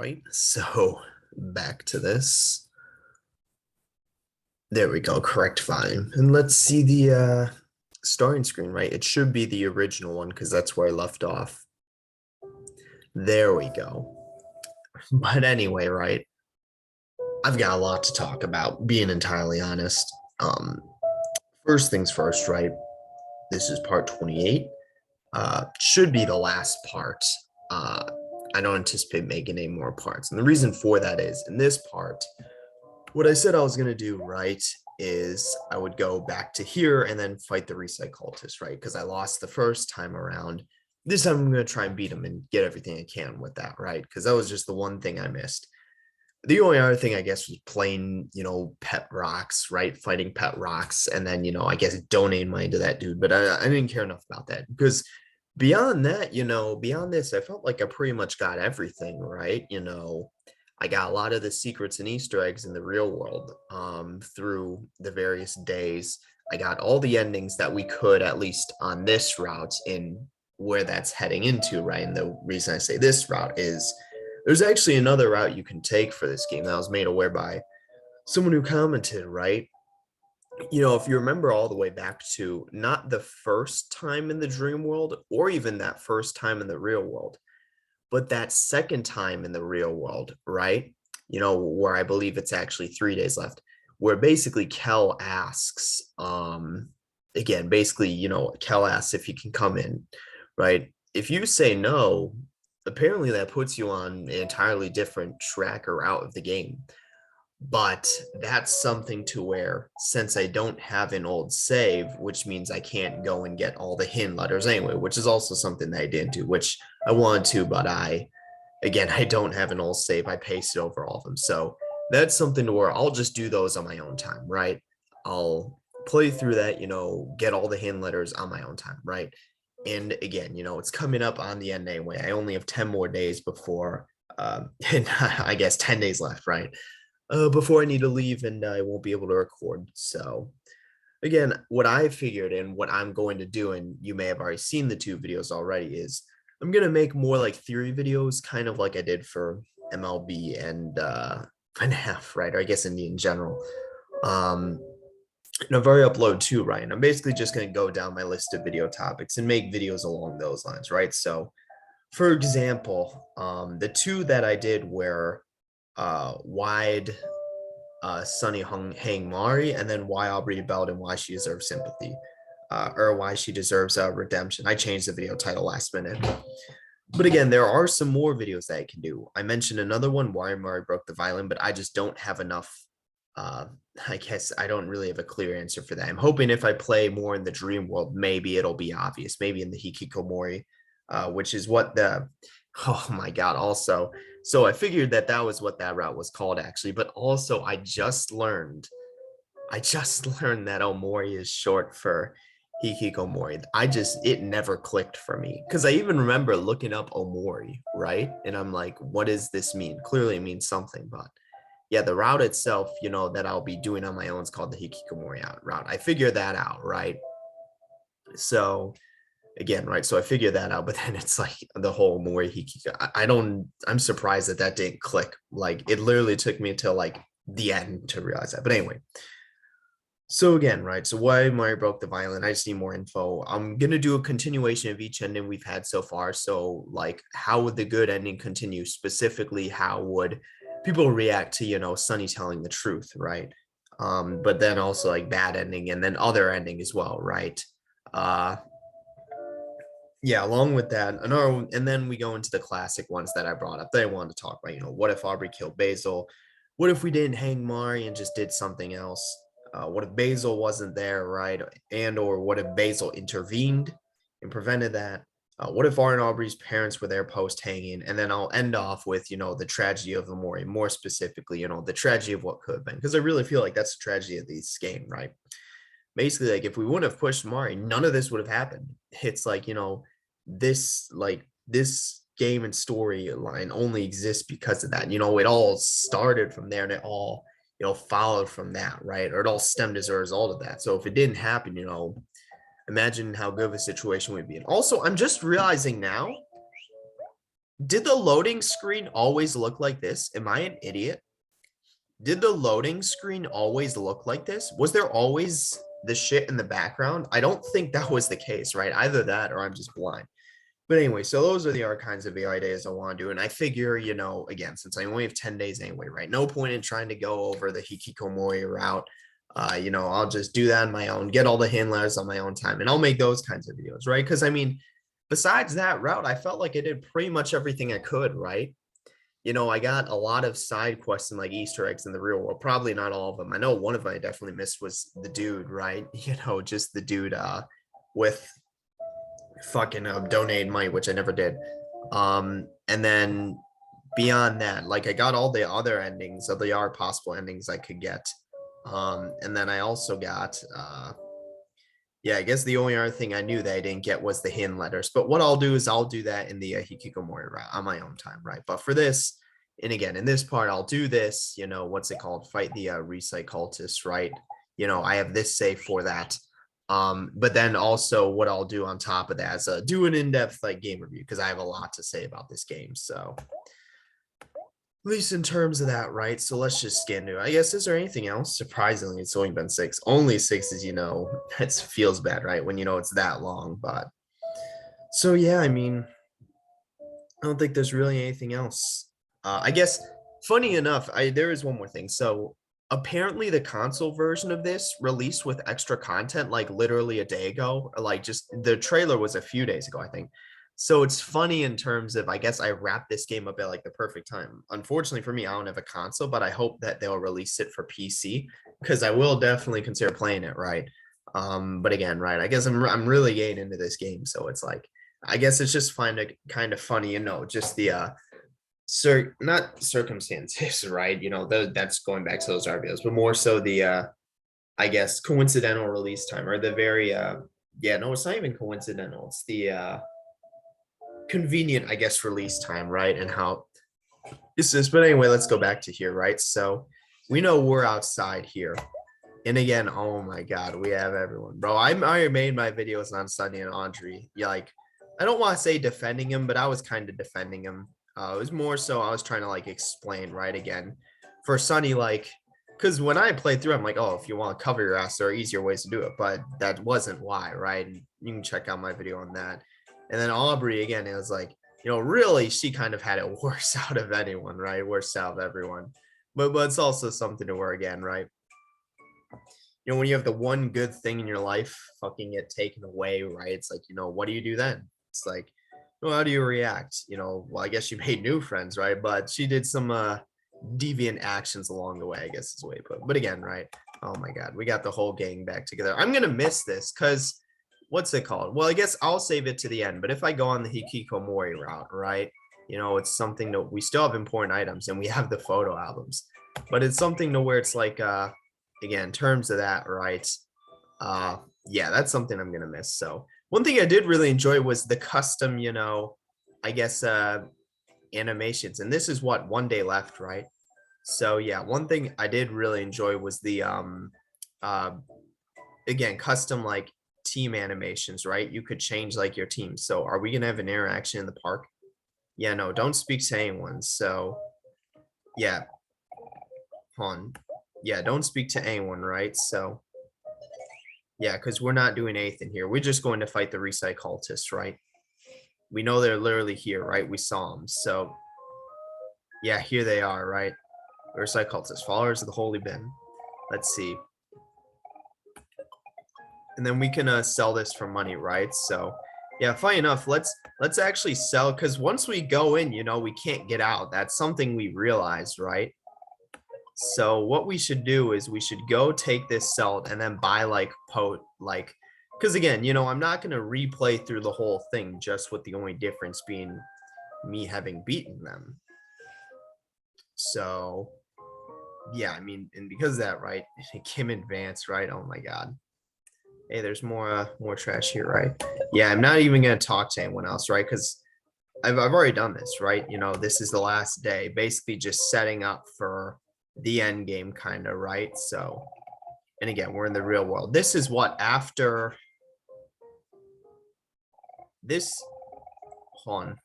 right, so back to this. There we go, correct fine. And let's see the starting screen, right? It should be the original one because that's where I left off. There we go. But anyway, right? I've got a lot to talk about, being entirely honest. First things first, right? This is part 28. Should be the last part. Uh, I don't anticipate making any more parts. And the reason for that is in this part, what I said I was going to do, right, is I would go back to here and then fight the reset cultist, right? Because I lost the first time around. This time I'm going to try and beat them and get everything I can with that, right? Because that was just the one thing I missed. The only other thing I guess was playing, pet rocks, right? Fighting pet rocks, and then I guess donating money to that dude. But I didn't care enough about that because beyond that, beyond this, I felt like I pretty much got everything, right? I got a lot of the secrets and Easter eggs in the real world through the various days. I got all the endings that we could, at least on this route, in where that's heading into, right? And the reason I say this route is there's actually another route you can take for this game that I was made aware by someone who commented, right? If you remember all the way back to not the first time in the dream world or even that first time in the real world, but that second time in the real world, right? Where I believe it's actually 3 days left, where basically Kel asks, again, basically, Kel asks if he can come in, right? If you say no, apparently that puts you on an entirely different track or route of the game. But that's something to where, since I don't have an old save, which means I can't go and get all the hint letters anyway, which is also something that I didn't do, which I wanted to, but I don't have an old save. I pasted over all of them. So that's something to where I'll just do those on my own time, right? I'll play through that, get all the hint letters on my own time, right? And again, it's coming up on the end anyway. I only have 10 more days before, and I guess 10 days left, right? Before I need to leave and I won't be able to record. So again, what I figured and what I'm going to do, and you may have already seen the two videos already, is I'm going to make more like theory videos, kind of like I did for MLB and FNAF, right? Or I guess in general. And I've already uploaded two, right? And I'm basically just going to go down my list of video topics and make videos along those lines, right? So for example, the two that I did were wide Sunny hang Mari, and then why Aubrey rebelled and why she deserves sympathy, or why she deserves redemption. I changed the video title last minute. But again, there are some more videos that I can do. I mentioned another one, why Mari broke the violin, but I just don't have enough. I guess I don't really have a clear answer for that. I'm hoping if I play more in the dream world, maybe it'll be obvious. Maybe in the Hikikomori, which is what the, oh my God, also. So I figured that was what that route was called actually, but also I just learned that Omori is short for Hikikomori. It never clicked for me because I even remember looking up Omori, right? And I'm like, what does this mean? Clearly it means something, but yeah, the route itself, that I'll be doing on my own is called the Hikikomori route. I figured that out, right? So again, right? So I figured that out, but then it's like the whole Mori Hikiko. I'm surprised that didn't click. Like it literally took me until like the end to realize that. But anyway, so again, right? So why Mari broke the violin? I just need more info. I'm gonna do a continuation of each ending we've had so far. So like, how would the good ending continue? Specifically, how would people react to Sunny telling the truth, right? But then also like bad ending and then other ending as well, right? Yeah, along with that, and then we go into the classic ones that I brought up that I wanted to talk about. What if Aubrey killed Basil? What if we didn't hang Mari and just did something else? What if Basil wasn't there, right? And or what if Basil intervened and prevented that? What if Art and Aubrey's parents were there post hanging? And then I'll end off with the tragedy of Omori, more specifically, the tragedy of what could have been, because I really feel like that's the tragedy of this game, right? Basically, like if we wouldn't have pushed Mari, none of this would have happened. It's like this game and storyline only exists because of that. It all started from there and it all followed from that, right? Or it all stemmed as a result of that. So if it didn't happen, imagine how good of a situation we'd be in. Also, I'm just realizing now Did the loading screen always look like this? Am I an idiot? Did the loading screen always look like this? Was there always the shit in the background? I don't think that was the case, right? Either that or I'm just blind. But anyway, so those are the other kinds of AI days I want to do. And I figure, again, since I only have 10 days anyway, right? No point in trying to go over the hikikomori route. I'll just do that on my own, get all the handlers on my own time, and I'll make those kinds of videos, right? Because I mean, besides that route, I felt like I did pretty much everything I could, right? I got a lot of side quests and like Easter eggs in the real world. Probably not all of them. I know one of them I definitely missed was the dude, right? Just the dude with fucking donate money, which I never did. And then beyond that, like I got all the other endings of the are possible endings I could get. And then I also got yeah, I guess the only other thing I knew that I didn't get was the hidden letters. But what I'll do is I'll do that in the Hikikomori route on my own time, right? But for this, and again, in this part, I'll do this, what's it called? Fight the Recite cultists, right? I have this save for that. But then also what I'll do on top of that is do an in-depth like game review because I have a lot to say about this game. So at least in terms of that, right? So let's just scan to it. I guess, is there anything else? Surprisingly, it's only been 6. Only 6 is, it feels bad, right? When it's that long. But so yeah, I mean, I don't think there's really anything else. I guess, funny enough, there is one more thing. So apparently the console version of this released with extra content like literally a day ago, or like just the trailer was a few days ago, I think. So it's funny in terms of, I guess I wrapped this game up at like the perfect time. Unfortunately for me, I don't have a console, but I hope that they'll release it for PC because I will definitely consider playing it, right? But again, right, I guess I'm really getting into this game, so it's like I guess it's just kind of funny, just the not circumstances, right? That's going back to those RVOs, but more so the I guess coincidental release time or the very yeah, no, it's not even coincidental. It's the convenient, I guess, release time, right? And how is this? But anyway, let's go back to here, right? So we know we're outside here. And again, oh my God, we have everyone. Bro, I made my videos on Sunny and Audrey. Yeah, like, I don't want to say defending him, but I was kind of defending him. It was more so I was trying to like explain, right? Again, for Sunny, like, because when I played through, I'm like, oh, if you want to cover your ass, there are easier ways to do it. But that wasn't why, right? And you can check out my video on that. And then Aubrey, again, it was like, really, she kind of had it worse out of anyone, right? Worse out of everyone. But it's also something to her again, right? When you have the one good thing in your life fucking get taken away, right? It's like, what do you do then? It's like, well, how do you react? Well, I guess she made new friends, right? But she did some deviant actions along the way, I guess is the way to put it. But again, right? Oh my God, we got the whole gang back together. I'm gonna miss this because what's it called? Well, I guess I'll save it to the end. But if I go on the Hikikomori route, right? It's something that we still have important items and we have the photo albums, but it's something to where it's like again, in terms of that, right? Yeah, that's something I'm gonna miss. So one thing I did really enjoy was the custom, I guess animations. And this is what, 1 day left, right? So yeah, one thing I did really enjoy was the uh again, custom like team animations, right? You could change like your team. So are we gonna have an interaction in the park? Yeah, no, don't speak to anyone. So yeah, hold on. Yeah, don't speak to anyone, right? So yeah, because we're not doing anything here. We're just going to fight the Recite cultists, right? We know they're literally here, right? We saw them. So yeah, here they are, right? Recite cultists, followers of the Holy Bin. Let's see. And then we can sell this for money, right? So yeah, funny enough, let's actually sell, because once we go in, we can't get out. That's something we realized, right? So what we should do is we should go take this celt and then buy because again, I'm not going to replay through the whole thing just with the only difference being me having beaten them. So yeah, I mean, and because of that, right, Kim advanced, right? Oh my God. Hey, there's more trash here, right? Yeah, I'm not even going to talk to anyone else, right? Because I've already done this, right? This is the last day, basically just setting up for the end game, kind of, right? So, and again, we're in the real world. This is what after this, hold on.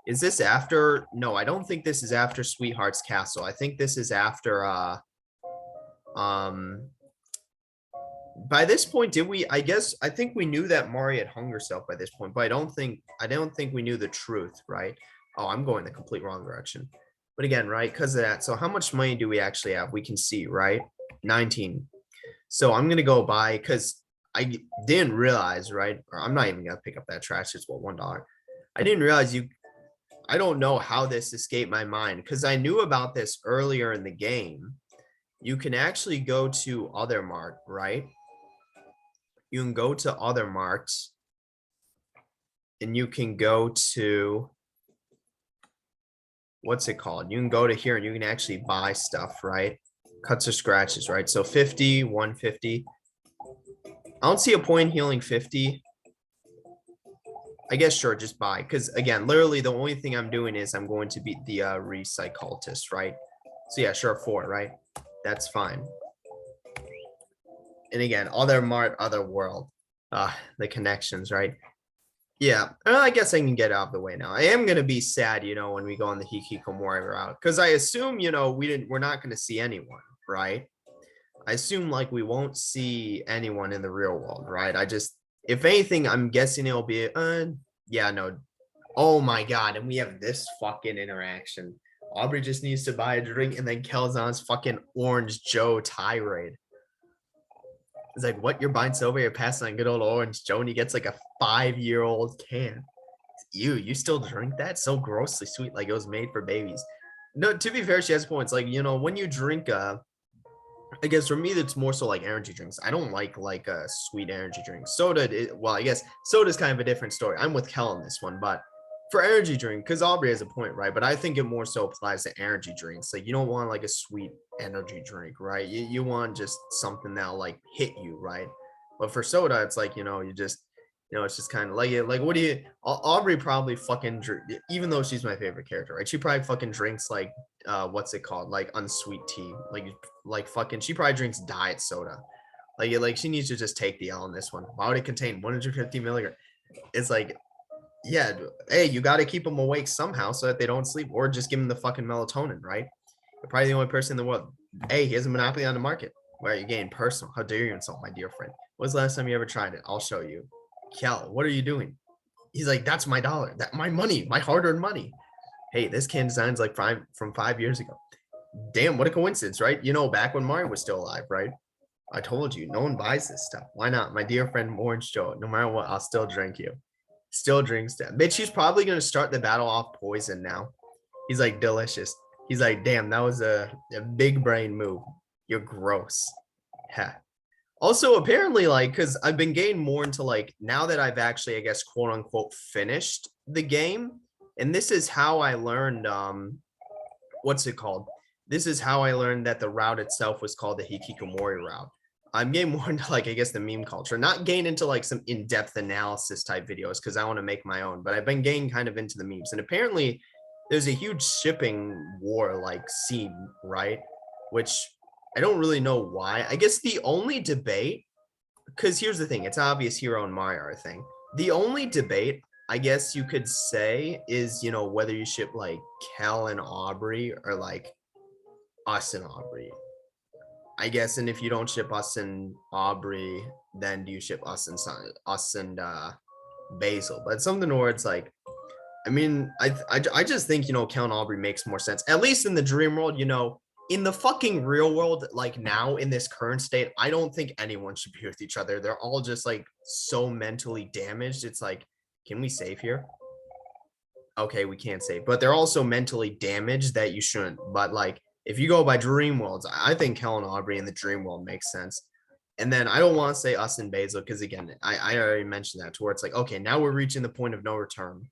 Is this after? No, I don't think this is after Sweetheart's Castle. I think this is after um by this point, did we? I think we knew that Mari had hung herself by this point, but I don't think we knew the truth, right? Oh, I'm going the complete wrong direction. But again, right, because of that. So how much money do we actually have? We can see, right? 19. So I'm gonna go buy because I didn't realize, right? Or I'm not even gonna pick up that trash. It's what, $1. I didn't realize you. I don't know how this escaped my mind because I knew about this earlier in the game. You can actually go to other mart, right? You can go to other marts and you can go to what's it called? You can go to here and you can actually buy stuff, right? Cuts or scratches, right? So 50, 150. I don't see a point in healing 50. I guess sure, just buy. Because again, literally the only thing I'm doing is I'm going to beat the recycultist, right? So yeah, sure, 4, right? That's fine. And again, other mart, other world. The connections, right? Yeah, I guess I can get out of the way now. I am gonna be sad, when we go on the Hikikomori route, because I assume, we're not gonna see anyone, right? I assume like we won't see anyone in the real world, right? If anything, I'm guessing it'll be, yeah, no. Oh my God, and we have this fucking interaction. Aubrey just needs to buy a drink, and then Kelzon's fucking Orange Joe tirade. It's like, what, you're buying silver, you're passing on good old Orange Joe, and he gets like a 5-year-old can. You still drink that? So grossly sweet, like it was made for babies. No, to be fair, she has points. Like, when you drink I guess for me it's more so like energy drinks. I don't like a sweet energy drink. Soda, well, I guess soda's kind of a different story. I'm with Kel on this one, but for energy drink, because Aubrey has a point, right? But I think it more so applies to energy drinks. Like you don't want like a sweet energy drink, right? You want just something that'll like hit you, right? But for soda, it's like, you just, it's just kind of like what do you, Aubrey probably fucking drink, even though she's my favorite character, right? She probably fucking drinks like, what's it called? Like unsweet tea. Like fucking, she probably drinks diet soda. Like she needs to just take the L on this one. Why would it contain 150 milligrams? It's like, yeah, hey, you got to keep them awake somehow so that they don't sleep, or just give them the fucking melatonin, right? You're probably the only person in the world. Hey, he has a monopoly on the market. Why are you getting personal? How dare you insult my dear friend? When's the last time you ever tried it? I'll show you. Kel, what are you doing? He's like, that's my dollar, that my money, my hard-earned money. Hey, this can design's like from 5 years ago. Damn, what a coincidence, right? Back when Mario was still alive, right? I told you, no one buys this stuff. Why not? My dear friend Orange Joe, no matter what, I'll still drink you. Still drinks that. Bitch, he's probably going to start the battle off poison now. He's like, delicious. He's like, damn, that was a big brain move. You're gross. Heh. Also, apparently, like, because I've been getting more into, like, now that I've actually, I guess, quote unquote, finished the game. And this is how I learned, what's it called? This is how I learned that the route itself was called the Hikikomori route. I'm getting more into, like, I guess, the meme culture, not getting into like some in-depth analysis type videos because I want to make my own, but I've been getting kind of into the memes. And apparently there's a huge shipping war like scene, right? Which I don't really know why. I guess the only debate, because here's the thing, it's obvious Hero and Maya are a thing. The only debate, I guess you could say, is, whether you ship like Kel and Aubrey or like us and Aubrey. I guess, and if you don't ship us and Aubrey, then do you ship us and Basil? But something where it's like, I mean, I just think, Kel and Aubrey makes more sense, at least in the dream world. In the fucking real world, like now in this current state, I don't think anyone should be with each other. They're all just like so mentally damaged. It's like, can we save here? Okay, we can't save, but they're also mentally damaged that you shouldn't. But like, if you go by dream worlds, I think Kel and Aubrey in the dream world makes sense. And then I don't want to say us and Basil because again, I already mentioned that to where it's like, okay, now we're reaching the point of no return.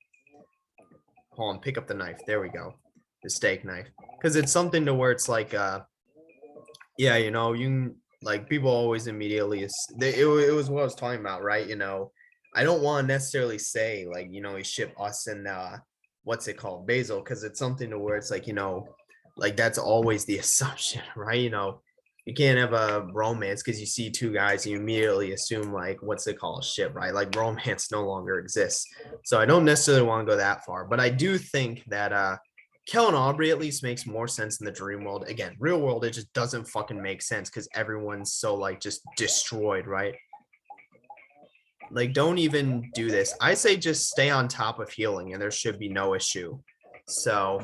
Hold on, pick up the knife. There we go. The steak knife. Because it's something to where it's like, yeah, you can, like, people always immediately, it was what I was talking about, right? I don't want to necessarily say, like, you ship us and, what's it called? Basil, because it's something to where it's like, like, that's always the assumption, right? You can't have a romance because you see two guys and you immediately assume like what's it called shit, right? Like romance no longer exists. So I don't necessarily want to go that far, but I do think that Kel and Aubrey at least makes more sense in the dream world. Again, real world, it just doesn't fucking make sense because everyone's so like just destroyed, right? Like, don't even do this. I say just stay on top of healing and there should be no issue. So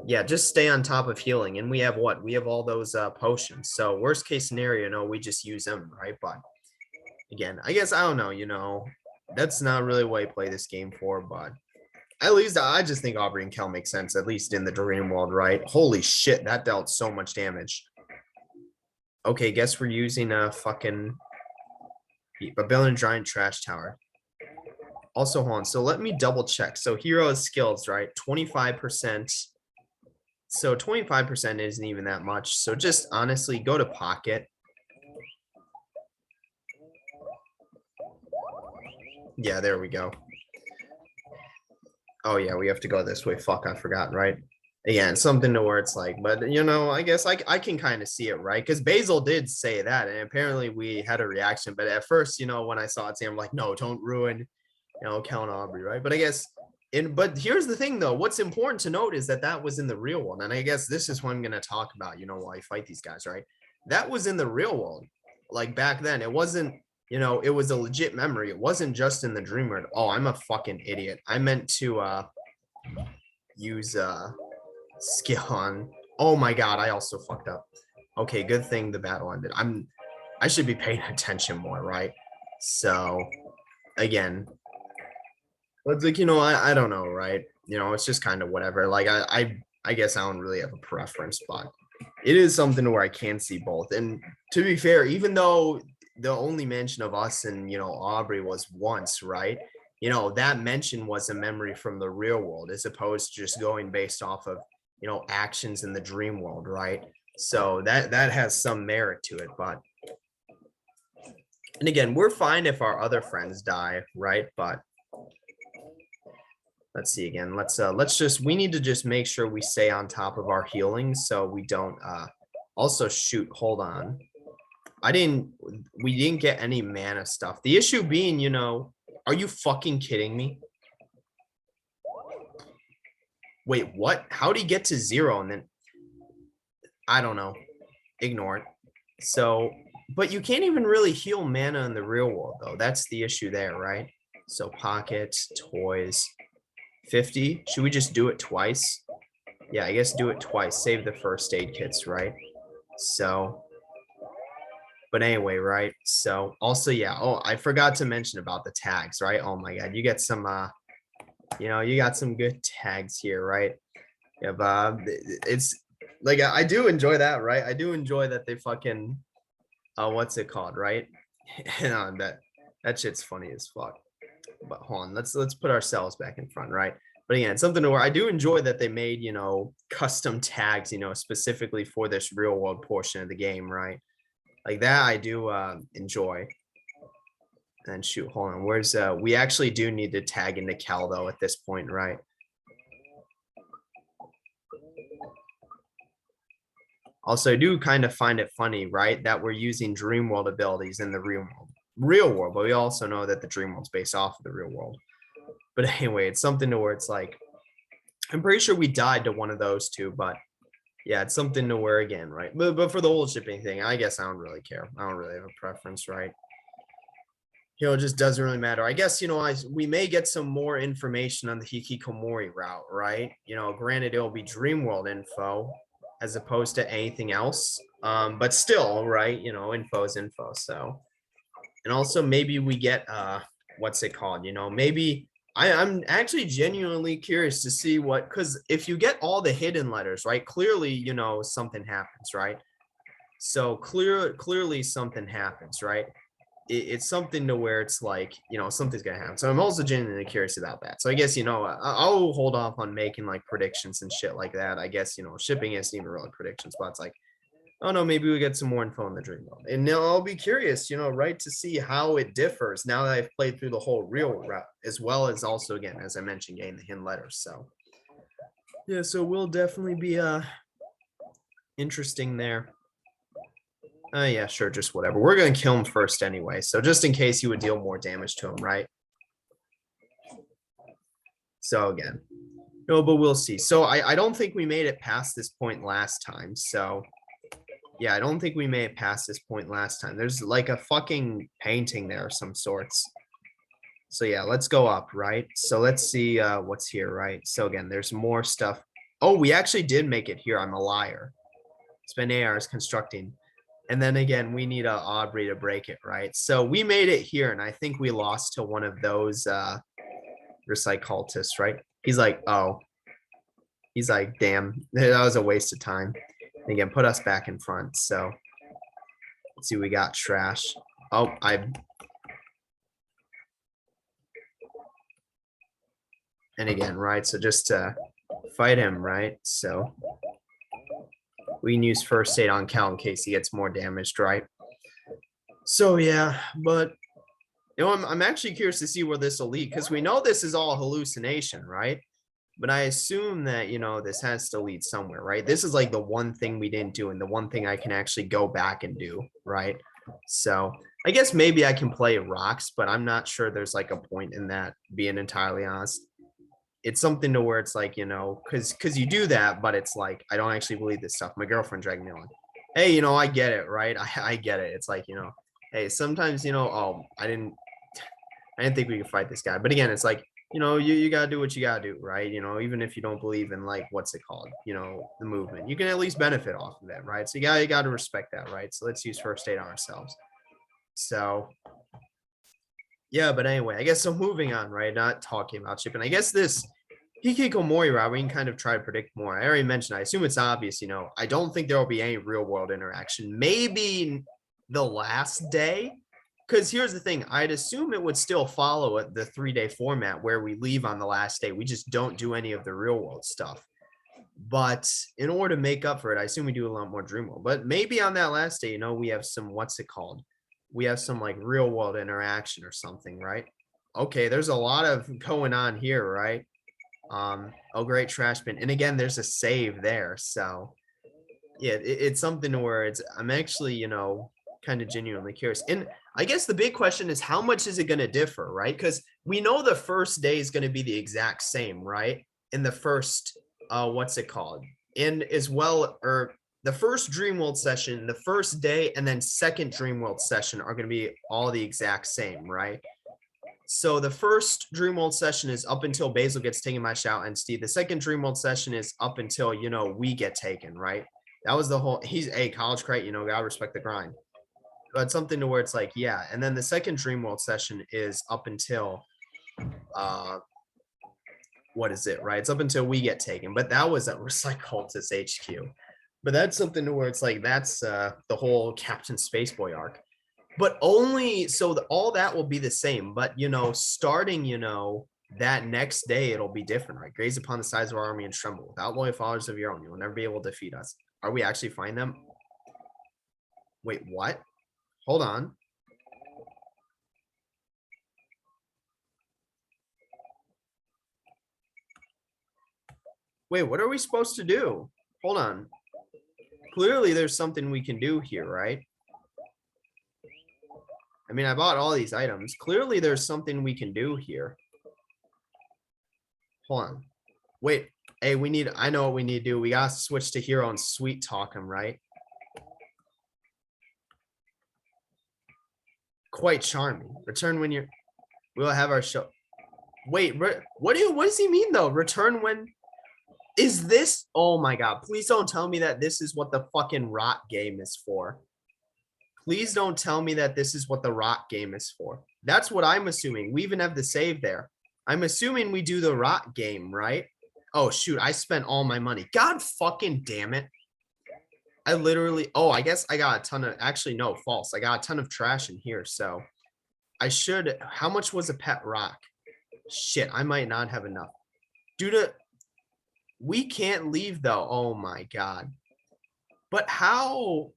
yeah, just stay on top of healing. And we have what? We have all those potions. So worst case scenario, no, we just use them, right? But again, I guess I don't know, that's not really what I play this game for, but at least I just think Aubrey and Kel make sense, at least in the dream world, right? Holy shit, that dealt so much damage. Okay, guess we're using a fucking Babylon Giant Trash Tower. Also, hold on. So let me double check. So hero skills, right? 25%. So 25% isn't even that much. So just honestly go to pocket. Yeah, there we go. Oh yeah, we have to go this way. Fuck, I forgot, right? Again, something to where it's like, but I guess I can kind of see it, right? Because Basil did say that, and apparently we had a reaction. But at first, when I saw it, I'm like, no, don't ruin, Kel and Aubrey, right? But I guess but here's the thing though, what's important to note is that was in the real world. And I guess this is what I'm going to talk about, while you fight these guys, right? That was in the real world. Like back then, it wasn't, it was a legit memory. It wasn't just in the dream world. Oh, I'm a fucking idiot. I meant to use skill on. Oh my god, I also fucked up. Okay, good thing the battle ended. I should be paying attention more, right? So again, it's like, I don't know, right? It's just kind of whatever. Like I guess I don't really have a preference, but it is something where I can see both. And to be fair, even though the only mention of us and Aubrey was once, right? That mention was a memory from the real world as opposed to just going based off of actions in the dream world, right? So that has some merit to it. But and again, we're fine if our other friends die, right? But let's see again. We need to just make sure we stay on top of our healing so we don't also shoot. Hold on. We didn't get any mana stuff. The issue being, are you fucking kidding me? Wait, what? How'd he get to 0? And then I don't know. Ignore it. So, but you can't even really heal mana in the real world though. That's the issue there, right? So pockets, toys, 50. Should we just do it twice? Yeah, I guess do it twice. Save the first aid kits, right? So, but anyway, right? So also, yeah. Oh, I forgot to mention about the tags, right? Oh my god, you get some you got some good tags here, right? Yeah, it's like I do enjoy that, right? I do enjoy that they fucking what's it called, right? And that shit's funny as fuck. But hold on, let's put ourselves back in front, right? But again, it's something where I do enjoy that they made, custom tags, specifically for this real world portion of the game, right? Like that I do enjoy. And shoot, hold on, where's we actually do need to tag into Cal though at this point, right? Also, I do kind of find it funny, right, that we're using dream world abilities in the real world, but we also know that the dream world's based off of the real world. But anyway, it's something to where it's like, I'm pretty sure we died to one of those two, but yeah, it's something to where again, right? But for the whole shipping thing, I guess I don't really care. I don't really have a preference, right? It just doesn't really matter. I guess, we may get some more information on the Hikikomori route, right? Granted, it'll be dream world info as opposed to anything else. But still, right, info is info. So, and also maybe we get what's it called? Maybe I'm actually genuinely curious to see because if you get all the hidden letters, right, clearly, something happens, right? So clearly something happens, right? It's something to where it's like, something's gonna happen. So I'm also genuinely curious about that. So I guess, I'll hold off on making like predictions and shit like that. I guess, shipping isn't even really predictions, but it's like, oh no, maybe we get some more info in the dream world. And now I'll be curious, right, to see how it differs now that I've played through the whole real route, as well as also, again, as I mentioned, getting the hidden letters. So yeah, so we'll definitely be interesting there. Yeah, sure, just whatever. We're gonna kill him first anyway, so just in case you would deal more damage to him, right? So again, no, but we'll see. So I don't think we made it past this point last time. So yeah, I don't think we made it past this point last time. There's like a fucking painting there of some sorts. So yeah, let's go up, right? So let's see what's here, right? So again, there's more stuff. Oh, we actually did make it here. I'm a liar. Spend 8 hours constructing. And then again, we need a Aubrey to break it, right? So we made it here, and I think we lost to one of those recycultists, right? He's like, oh, he's like, damn, that was a waste of time. And again, put us back in front. So let's see, we got trash. Oh, and again, right? So just to fight him, right? So we can use first aid on Cal in case he gets more damaged, right? So yeah, but you know, I'm actually curious to see where this will lead because we know this is all hallucination, right? But I assume that, you know, this has to lead somewhere, right? This is like the one thing we didn't do and the one thing I can actually go back and do, right? So I guess maybe I can play rocks, but I'm not sure there's like a point in that, being entirely honest. It's something to where it's like, you know, because you do that, but it's like, I don't actually believe this stuff. My girlfriend dragged me on. Hey, you know, I get it, right? I get it. It's like, you know, hey, sometimes, you know, oh, I didn't think we could fight this guy. But again, it's like, you know, you gotta do what you gotta do, right? You know, even if you don't believe in like what's it called, you know, the movement, you can at least benefit off of it, right? So you gotta respect that, right? So let's use first aid on ourselves. So yeah, but anyway, I guess so moving on, right? Not talking about shipping. I guess this Omori route, we can kind of try to predict more. I already mentioned, I assume it's obvious, you know, I don't think there will be any real world interaction. Maybe the last day, because here's the thing, I'd assume it would still follow the 3-day format where we leave on the last day. We just don't do any of the real world stuff. But in order to make up for it, I assume we do a lot more dream world. But maybe on that last day, you know, we have some, what's it called? We have some like real world interaction or something, right? Okay, there's a lot of going on here, right? Oh, great trash bin. And again, there's a save there. So yeah, it's something where it's, I'm actually, you know, kind of genuinely curious. And I guess the big question is how much is it going to differ, right? Because we know the first day is going to be the exact same, right? In the first, what's it called? And as well, or the first Dreamworld session, the first day, and then second Dreamworld session are going to be all the exact same, right? So the first Dreamworld session is up until Basil gets taken by Shout and Steve. The second Dreamworld session is up until, you know, we get taken, right? That was the whole, he's a college crate, you know, gotta respect the grind. But something to where it's like, yeah. And then the second Dreamworld session is up until, what is it, right? It's up until we get taken. But that was at Recycultus HQ. But that's something to where it's like, that's the whole Captain Spaceboy arc. But only so all that will be the same. But you know, starting, you know, that next day it'll be different, right? Graze upon the size of our army and tremble. Without loyal followers of your own, you will never be able to defeat us. Are we actually find them? Wait, what? Hold on. Wait, what are we supposed to do? Hold on. Clearly there's something we can do here, right? I mean, I bought all these items. Clearly there's something we can do here. Hold on. Wait, hey, I know what we need to do. We gotta switch to hero and sweet talk him, right? Quite charming. Return when you're, we'll have our show. Wait, what does he mean though? Return when, is this, oh my God, please don't tell me that this is what the fucking rot game is for. Please don't tell me that this is what the rot game is for. That's what I'm assuming. We even have the save there. I'm assuming we do the rot game, right? Oh shoot, I spent all my money. God fucking damn it. I literally, oh, I guess I got a ton of, actually no, false. I got a ton of trash in here, so I should, how much was a pet rock? Shit, I might not have enough. Due to, we can't leave though. Oh my God. But how?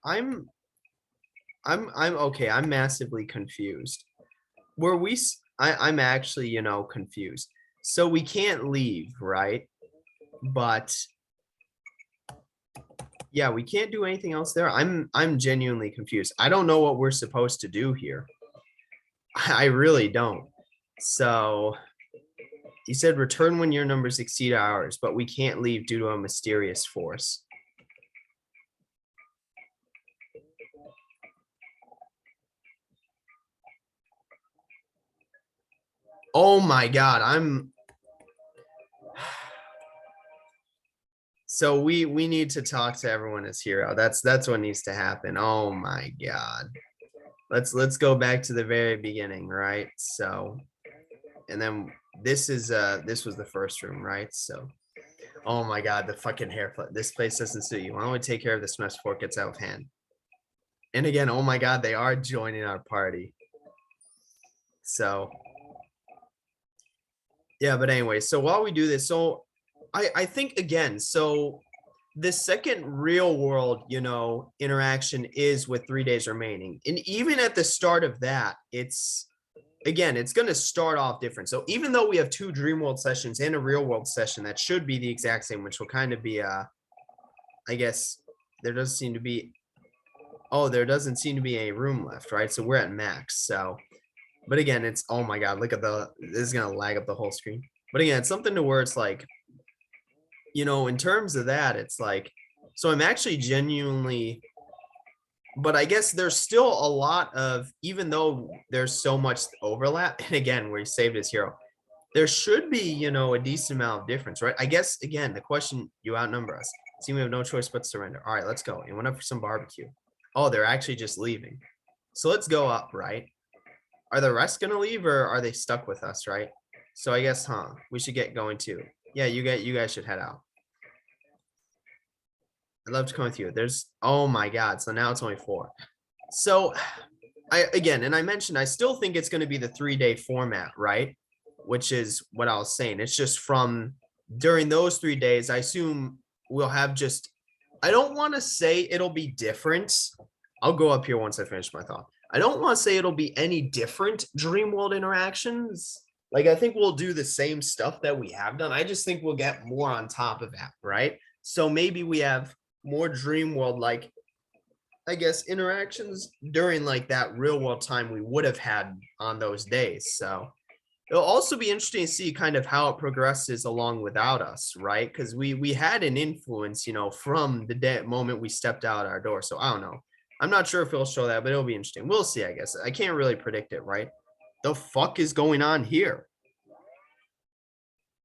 I'm okay. I'm massively confused. Were we, I'm actually, you know, confused. So we can't leave, right? But yeah, we can't do anything else there. I'm genuinely confused. I don't know what we're supposed to do here. I really don't. So he said return when your numbers exceed ours, but we can't leave due to a mysterious force. Oh my God, so we need to talk to everyone as hero. That's what needs to happen. Oh my God. Let's go back to the very beginning, right? So, and then this was the first room, right? So, oh my God, the fucking hair flip. This place doesn't suit you. Why don't we take care of this mess before it gets out of hand? And again, oh my God, they are joining our party. So, yeah, but anyway, so while we do this, so I think again, so the second real world, interaction is with 3 days remaining. And even at the start of that, it's again, it's going to start off different. So even though we have 2 dream world sessions and a real world session that should be the exact same, which will kind of be I guess there doesn't seem to be a room left, right? So we're at max. So but again, it's oh my God, look at this is gonna lag up the whole screen. But again, it's something to where it's like, in terms of that, it's like, so I'm actually genuinely, but I guess there's still a lot of, even though there's so much overlap, and again, where he saved his hero, there should be, a decent amount of difference, right? I guess again, the question, you outnumber us. See, we have no choice but to surrender. All right, let's go. And went up for some barbecue. Oh, they're actually just leaving. So let's go up, right? Are the rest gonna leave or are they stuck with us, right? So I guess, we should get going too. Yeah, you guys should head out. I'd love to come with you. Oh my God. So now it's only 4. So I mentioned, I still think it's going to be the 3-day format, right? Which is what I was saying. It's just from during those 3 days, I assume we'll have I don't want to say it'll be different. I'll go up here once I finish my thought. I don't want to say it'll be any different dream world interactions. Like, I think we'll do the same stuff that we have done. I just think we'll get more on top of that, right? So maybe we have more dream world, like, I guess, interactions during like that real world time we would have had on those days. So it'll also be interesting to see kind of how it progresses along without us, right? Because we had an influence, from the moment we stepped out our door. So I don't know. I'm not sure if it'll show that, but it'll be interesting. We'll see, I guess. I can't really predict it, right? The fuck is going on here?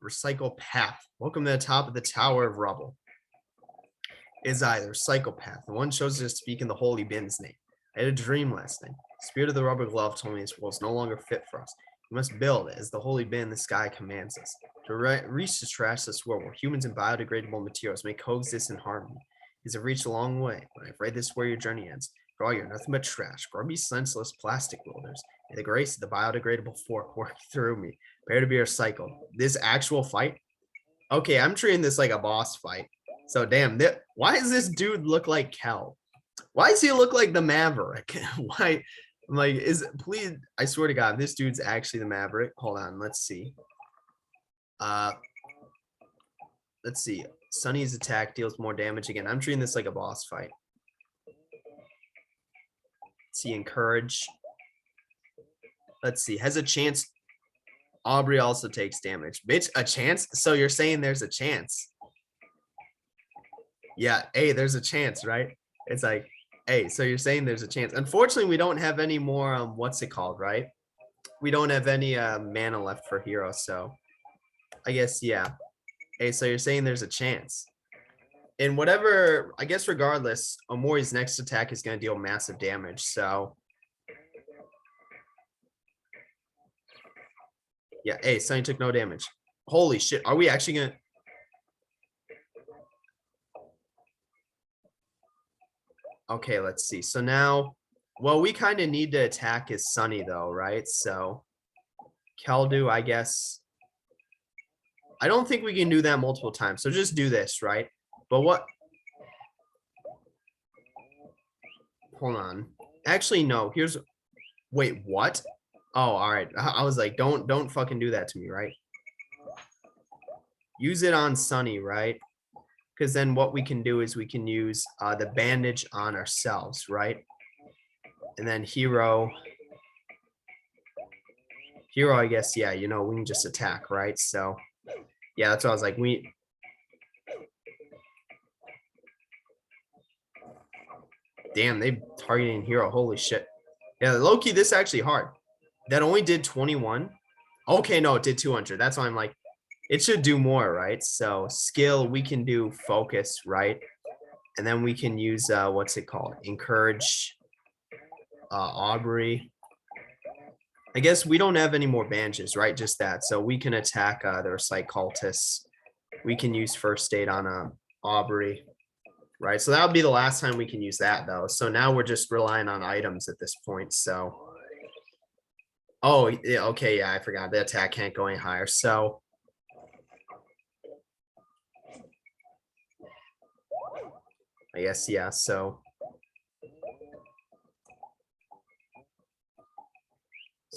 Recycle path. Welcome to the top of the Tower of Rubble. Is either psychopath. The one chosen to speak in the holy bin's name. I had a dream last night. The spirit of the rubber glove told me this world is no longer fit for us. We must build as the holy bin in the sky commands us. To reach the trashless world where humans and biodegradable materials may coexist in harmony. Is have reached a long way. When I've read this where your journey ends. For all you're nothing but trash, grubby, senseless plastic wielders. May the grace of the biodegradable fork work through me. Prepare to be recycled. This actual fight? Okay, I'm treating this like a boss fight. So damn, why does this dude look like Kel? Why does he look like the Maverick? Why? I'm like, please, I swear to God, this dude's actually the Maverick. Hold on, let's see. Let's see. Sunny's attack deals more damage again. I'm treating this like a boss fight. Let's see, encourage. Let's see, has a chance. Aubrey also takes damage. Bitch, a chance? So you're saying there's a chance? Yeah, hey, there's a chance, right? It's like, hey, so you're saying there's a chance. Unfortunately, we don't have any more, what's it called, right? We don't have any mana left for hero, so I guess, yeah. Hey, so you're saying there's a chance. And whatever, I guess regardless, Omori's next attack is going to deal massive damage, so. Yeah, hey, Sunny took no damage. Holy shit, are we actually going to? Okay, let's see. So now, well, we kind of need to attack his Sunny though, right? So Keldu, I guess. I don't think we can do that multiple times. So just do this, right? But what? Hold on. Actually, no. Wait, what? Oh, all right. I was like, don't fucking do that to me, right? use it on Sunny, right? Because then what we can do is we can use the bandage on ourselves, right? And then hero, I guess, yeah, you know, we can just attack, right? So yeah, that's what I was like. Damn, they targeting hero. Holy shit. Yeah, low-key, this is actually hard. That only did 21. Okay, no, it did 200. That's why I'm like, it should do more, right? So skill, we can do focus, right? And then we can use, what's it called? Encourage, Aubrey. I guess we don't have any more bandages, right? Just that. So we can attack their Psych cultists. We can use first aid on Aubrey, right? So that would be the last time we can use that, though. So now we're just relying on items at this point. So, oh, yeah, okay, yeah, I forgot. The attack can't go any higher. So, I guess, yeah, so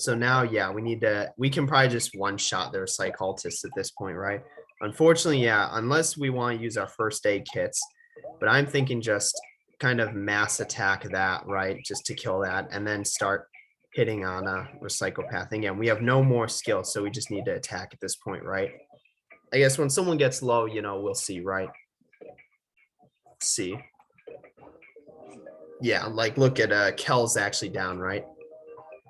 now, yeah, we can probably just one-shot their Psych cultists at this point, right? Unfortunately, yeah, unless we want to use our first aid kits, but I'm thinking just kind of mass attack that, right? Just to kill that and then start hitting on a Recyclopath. Again, we have no more skill, so we just need to attack at this point, right? I guess when someone gets low, you know, we'll see, right? Let's see. Yeah, like look at Kel's actually down, right?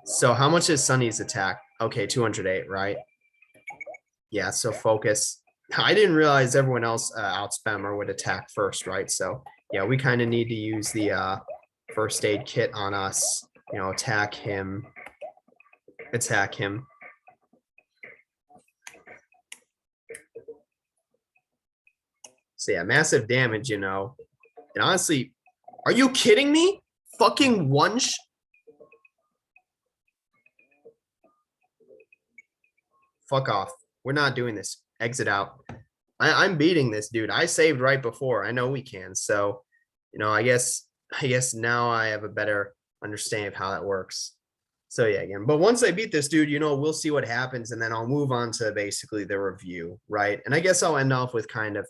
So how much is Sunny's attack? Okay, 208, right? Yeah, so focus. I didn't realize everyone else outspammer would attack first, right? So yeah, we kind of need to use the first aid kit on us, you know, attack him. So yeah, massive damage, you know. And honestly, are you kidding me? Fucking fuck off. We're not doing this. Exit out. I'm beating this dude. I saved right before. I know we can. So, you know, I guess now I have a better understanding of how that works. So yeah, again, but once I beat this dude, you know, we'll see what happens, and then I'll move on to basically the review, right? And I guess I'll end off with kind of,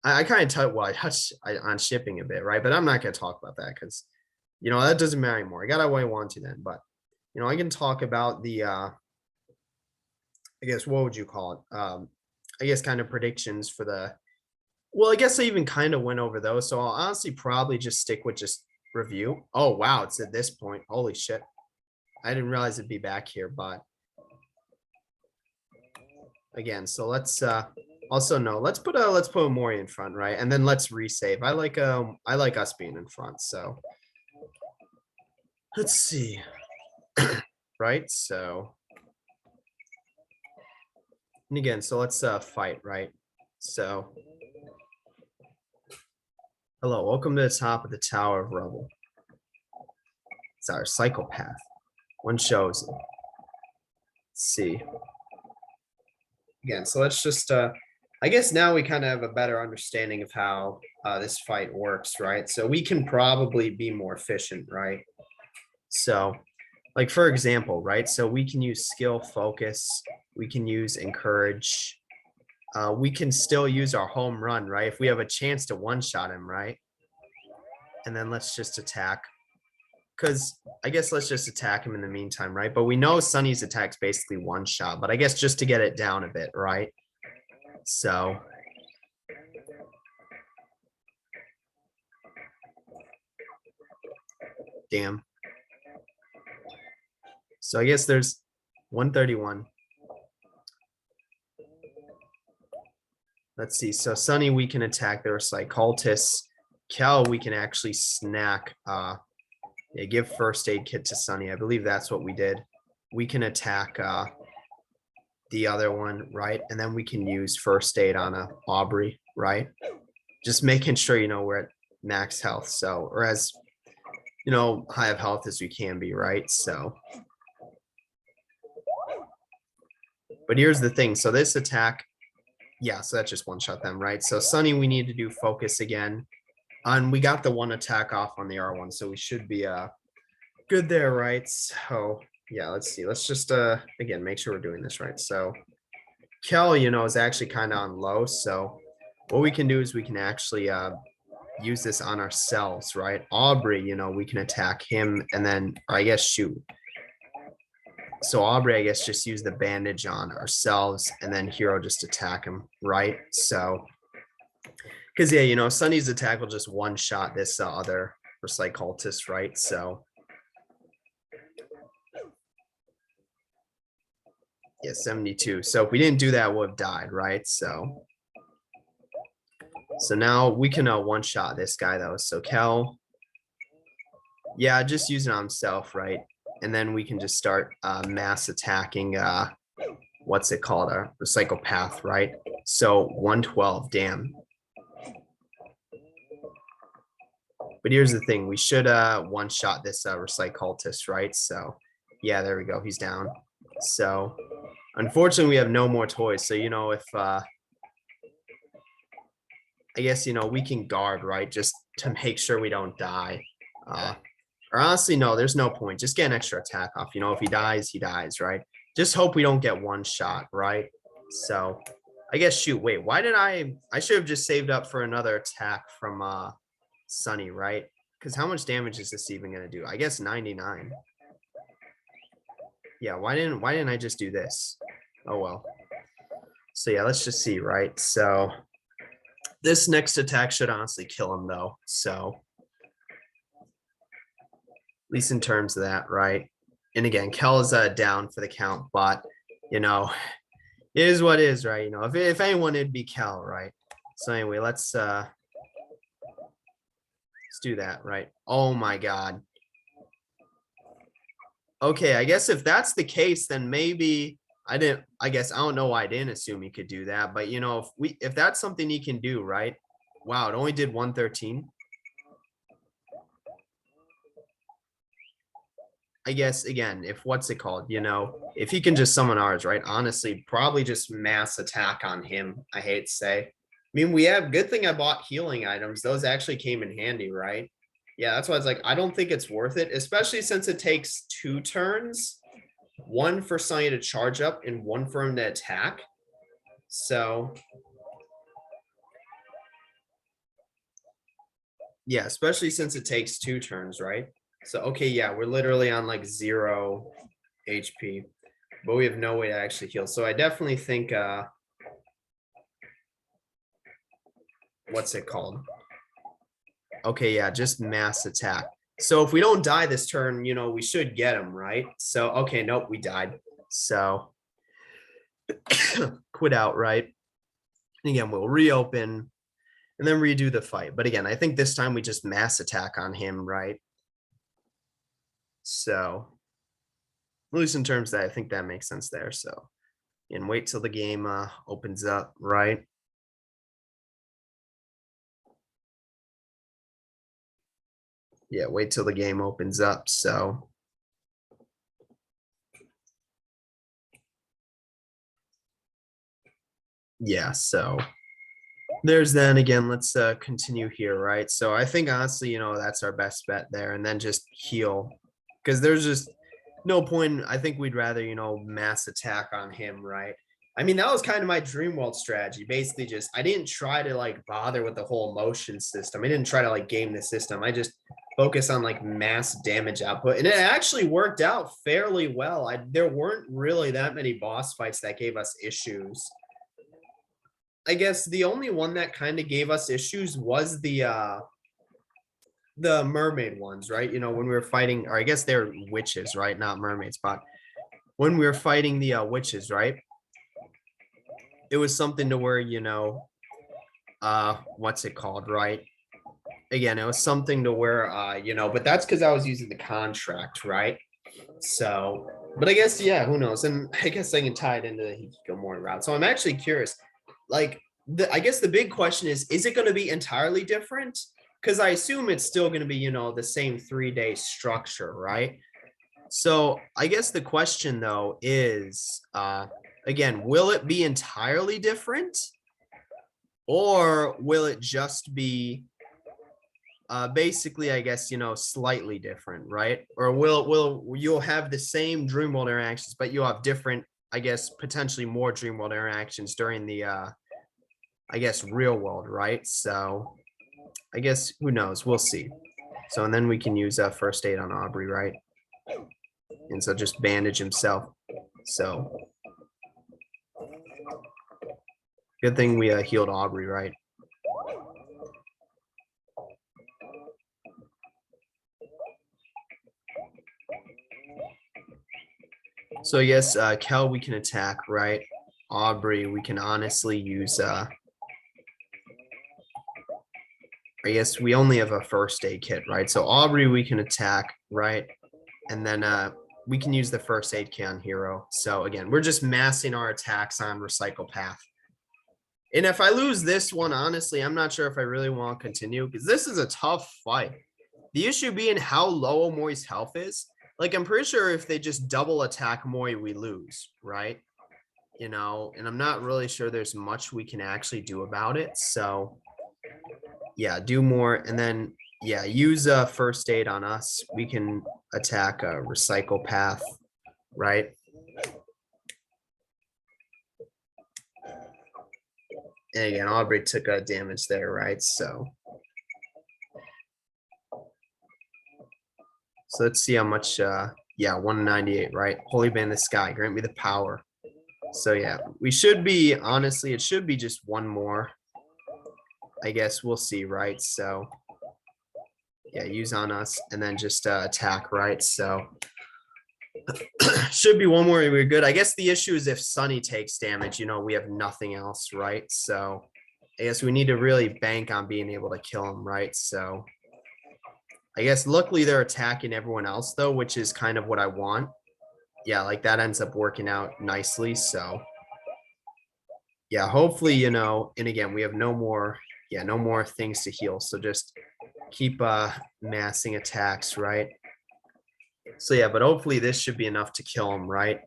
I kind of touched on shipping a bit, right? But I'm not going to talk about that because, you know, that doesn't matter anymore. I got what I want to then, but you know, I can talk about the, I guess what would you call it? I guess kind of predictions for the. Well, I guess I even kind of went over those, so I'll honestly probably just stick with just review. Oh wow, it's at this point. Holy shit. I didn't realize it'd be back here, but again, so let's also no, let's put Omori in front, right? And then let's resave. I like us being in front, so let's see. Right? So and again, so let's fight, right? So hello, welcome to the top of the Tower of Rubble. It's our psychopath. One shows. Let's see. Again, so let's just I guess now we kind of have a better understanding of how this fight works, right? So we can probably be more efficient, right? So like for example, right? So we can use skill focus, we can use encourage, we can still use our home run, right? If we have a chance to one-shot him, right? And then let's just attack. Because I guess let's just attack him in the meantime, right? But we know Sunny's attack's basically one shot, but I guess just to get it down a bit, right? So damn. So I guess there's 131. Let's see. So Sunny, we can attack their Psycholtis. Kel, we can actually snack. Yeah, give first aid kit to Sunny. I believe that's what we did. We can attack the other one, right? And then we can use first aid on a Aubrey, right? Just making sure, you know, we're at max health. So, or as, you know, high of health as we can be, right? So, but here's the thing. So this attack, yeah, so that's just one shot them, right? So Sunny, we need to do focus again. And we got the one attack off on the R1, so we should be good there, right? So yeah, let's see. Let's just again make sure we're doing this right. So Kel, is actually kind of on low. So what we can do is we can actually use this on ourselves, right? Aubrey, we can attack him and then, or I guess shoot. So Aubrey, I guess, just use the bandage on ourselves and then Hero just attack him, right? So, because yeah, Sunny's attack will just one shot this other Recite cultist, right? So, yeah, 72. So if we didn't do that, we'll have died, right? So now we can one shot this guy though. So Kel, yeah, just use it on himself, right? And then we can just start mass attacking what's it called? A recycle path, right? So 112, damn. But here's the thing, we should one shot this recycle cultist, right? So yeah, there we go, he's down. So unfortunately we have no more toys. So if I guess we can guard, right? Just to make sure we don't die. Or honestly, no, there's no point. Just get an extra attack off. If he dies, right? Just hope we don't get one shot, right? So I guess shoot, wait, why did I should have just saved up for another attack from Sunny, right? Because how much damage is this even gonna do? I guess 99. Yeah, why didn't I just do this? Oh well. So yeah, let's just see, right? So this next attack should honestly kill him though. So at least in terms of that, right? And again, Kel is down for the count, but it is what it is, right? If anyone, it'd be Kel, right? So anyway, let's do that, right? Oh my God. Okay, I guess if that's the case, then maybe I don't know why I didn't assume he could do that, but if that's something he can do, right? Wow, it only did 113. I guess again, if what's it called, if he can just summon ours, right? Honestly, probably just mass attack on him. I hate to say. I mean, we have good thing I bought healing items. Those actually came in handy, right? Yeah, that's why it's like I don't think it's worth it, especially since it takes 2 turns, one for Sunny to charge up and one for him to attack. So yeah, especially since it takes 2 turns, right? So okay, yeah, we're literally on like 0 HP, but we have no way to actually heal. So I definitely think what's it called? Okay, yeah, just mass attack. So if we don't die this turn, we should get him, right? So okay, nope, we died. So quit out, right? And again, we'll reopen and then redo the fight. But again, I think this time we just mass attack on him, right? So at least in terms of that, I think that makes sense there. So and wait till the game opens up, right? Yeah, wait till the game opens up. So yeah, so there's then again, let's continue here, right? So I think honestly, that's our best bet there, and then just heal because there's just no point. I think we'd rather, mass attack on him, right? I mean, that was kind of my dream world strategy. Basically, just I didn't try to like bother with the whole motion system. I didn't try to like game the system. I just focus on like mass damage output, and it actually worked out fairly well. There weren't really that many boss fights that gave us issues. I guess the only one that kind of gave us issues was the mermaid ones, right? When we were fighting, or I guess they're witches, right? Not mermaids, but when we were fighting the witches, right? It was something to where, what's it called, right? Again, it was something to where, but that's because I was using the contract, right? So, but I guess, yeah, who knows? And I guess I can tie it into the Hikikomori route. So I'm actually curious, like, I guess the big question is it going to be entirely different? Because I assume it's still going to be, the same 3-day structure, right? So I guess the question though is, again, will it be entirely different? Or will it just be basically, I guess, slightly different, right? Or will you'll have the same dream world interactions, but you'll have different, I guess, potentially more dream world interactions during the, I guess, real world, right? So I guess, who knows? We'll see. So, and then we can use first aid on Aubrey, right? And so just bandage himself. So good thing we healed Aubrey, right? So I guess Kel we can attack, right? Aubrey we can honestly use. I guess we only have a first aid kit, right? So Aubrey we can attack, right? And then we can use the first aid kit on Hero. So again, we're just massing our attacks on Recycle Path. And if I lose this one, honestly, I'm not sure if I really want to continue because this is a tough fight. The issue being how low Omori's health is. Like, I'm pretty sure if they just double attack Omori, we lose, right? You know, and I'm not really sure there's much we can actually do about it. So, yeah, do more. And then, yeah, use first aid on us. We can attack a Recycle Path, right? And again, Aubrey took a damage there, right? So let's see how much, yeah, 198, right? Holy Band the Sky, grant me the power. So yeah, we should be, honestly, it should be just one more. I guess we'll see, right? So yeah, use on us and then just attack, right? So should be one more, we're good. I guess the issue is if Sunny takes damage, you know, we have nothing else, right? So I guess we need to really bank on being able to kill him, right? So I guess luckily they're attacking everyone else though, which is kind of what I want. Yeah, like that ends up working out nicely. So yeah, hopefully, you know, and again, we have no more, yeah, no more things to heal. So just keep massing attacks, right? So yeah, but hopefully this should be enough to kill him, right?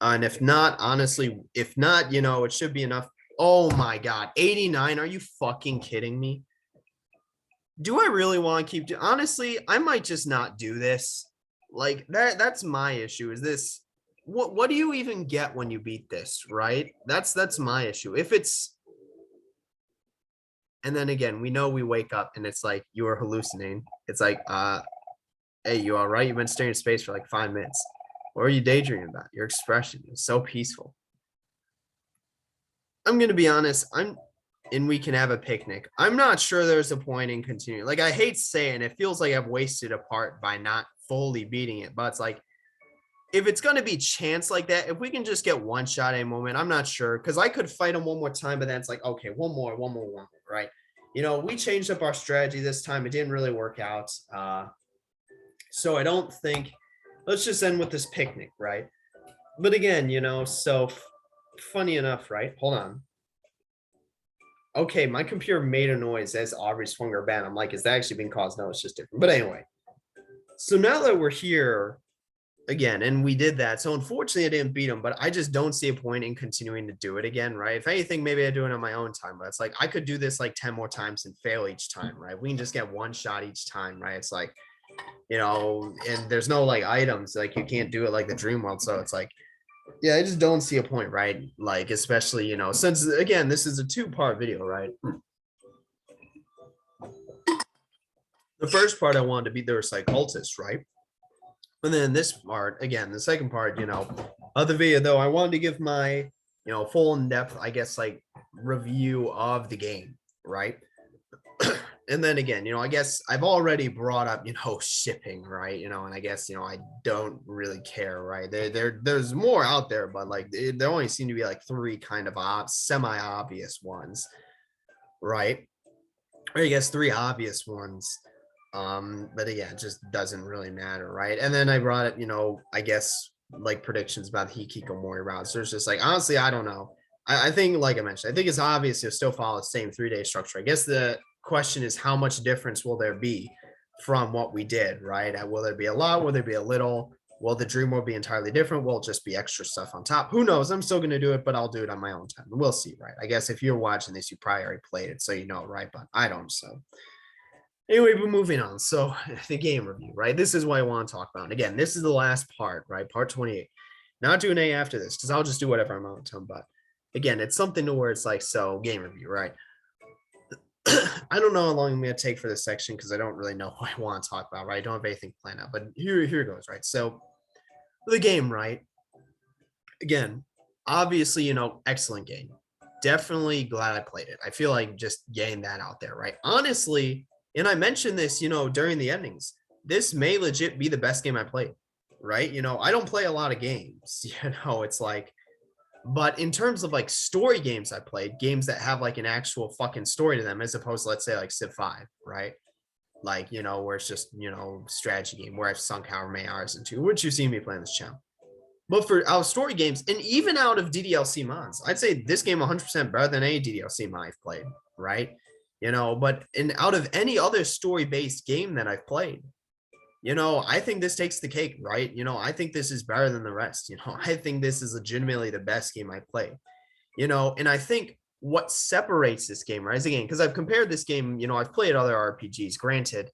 And if not, honestly, if not, you know, it should be enough. Oh my God, 89. Are you fucking kidding me? Do I really want to keep honestly, I might just not do this. Like that's my issue. Is this what do you even get when you beat this, right? That's my issue. If it's and then again, we know we wake up and it's like you are hallucinating. It's like, hey, you all right? You've been staring at space for like 5 minutes. What are you daydreaming about? Your expression is so peaceful. I'm gonna be honest, and we can have a picnic. I'm not sure there's a point in continuing. Like I hate saying it feels like I've wasted a part by not fully beating it, but it's like if it's gonna be chance like that, if we can just get one shot at a moment, I'm not sure because I could fight him one more time, but then it's like okay, one more, right? You know, we changed up our strategy this time. It didn't really work out. So I don't think. Let's just end with this picnic, right? But again, you know, so funny enough, right? Hold on. Okay, my computer made a noise as Aubrey swung her bat. I'm like, is that actually being caused? No, it's just different. But anyway, so now that we're here again, and we did that. So unfortunately, I didn't beat him, but I just don't see a point in continuing to do it again, right? If anything, maybe I do it on my own time, but it's like I could do this like 10 more times and fail each time, right? We can just get one shot each time, right? It's like, you know, and there's no like items, like you can't do it like the dream world. So it's like, yeah, I just don't see a point, right? Like, especially, you know, since again, this is a 2-part video, right? The first part I wanted to be the Recycultist, right? And then this part, again, the second part, you know, of the video, though, I wanted to give my, you know, full in-depth, I guess, like review of the game, right? And then again, you know, I guess I've already brought up, you know, shipping, right? You know, and I guess, you know, I don't really care, right? There's more out there, but like there only seem to be like 3 kind of semi-obvious ones, right? Or I guess 3 obvious ones. But again, it just doesn't really matter, right? And then I brought it, you know, I guess like predictions about the Hikikomori routes. There's just like honestly, I don't know. I think, like I mentioned, I think it's obvious you'll still follow the same 3-day structure. I guess the question is how much difference will there be from what we did, right? Will there be a lot? Will there be a little? Will the dream world be entirely different? Will it just be extra stuff on top? Who knows? I'm still going to do it, but I'll do it on my own time. We'll see, right? I guess if you're watching this, you probably already played it, so you know, right? But I don't, so. Anyway, we're moving on. So the game review, right? This is what I want to talk about. And again, this is the last part, right? Part 28. Not doing A after this because I'll just do whatever I'm on to. But again, it's something to where it's like, so game review, right? I don't know how long I'm going to take for this section because I don't really know what I want to talk about, right? I don't have anything planned out, but here goes, right? So the game, right? Again, obviously, excellent game. Definitely glad I played it. I feel like just getting that out there, right? Honestly, and I mentioned this, during the endings, this may legit be the best game I played, right? I don't play a lot of games, it's like, but in terms of like story games I played, games that have like an actual fucking story to them, as opposed to, let's say, like Civ 5, right? Like, where it's just, strategy game where I've sunk however many hours into, which you've seen me playing this channel. But for out of story games, and even out of DDLC mods, I'd say this game 100% better than any DDLC mod I've played, right? But out of any other story-based game that I've played, I think this takes the cake, right? I think this is better than the rest. I think this is legitimately the best game I played, and I think what separates this game, right, is again, because I've compared this game, I've played other RPGs, granted,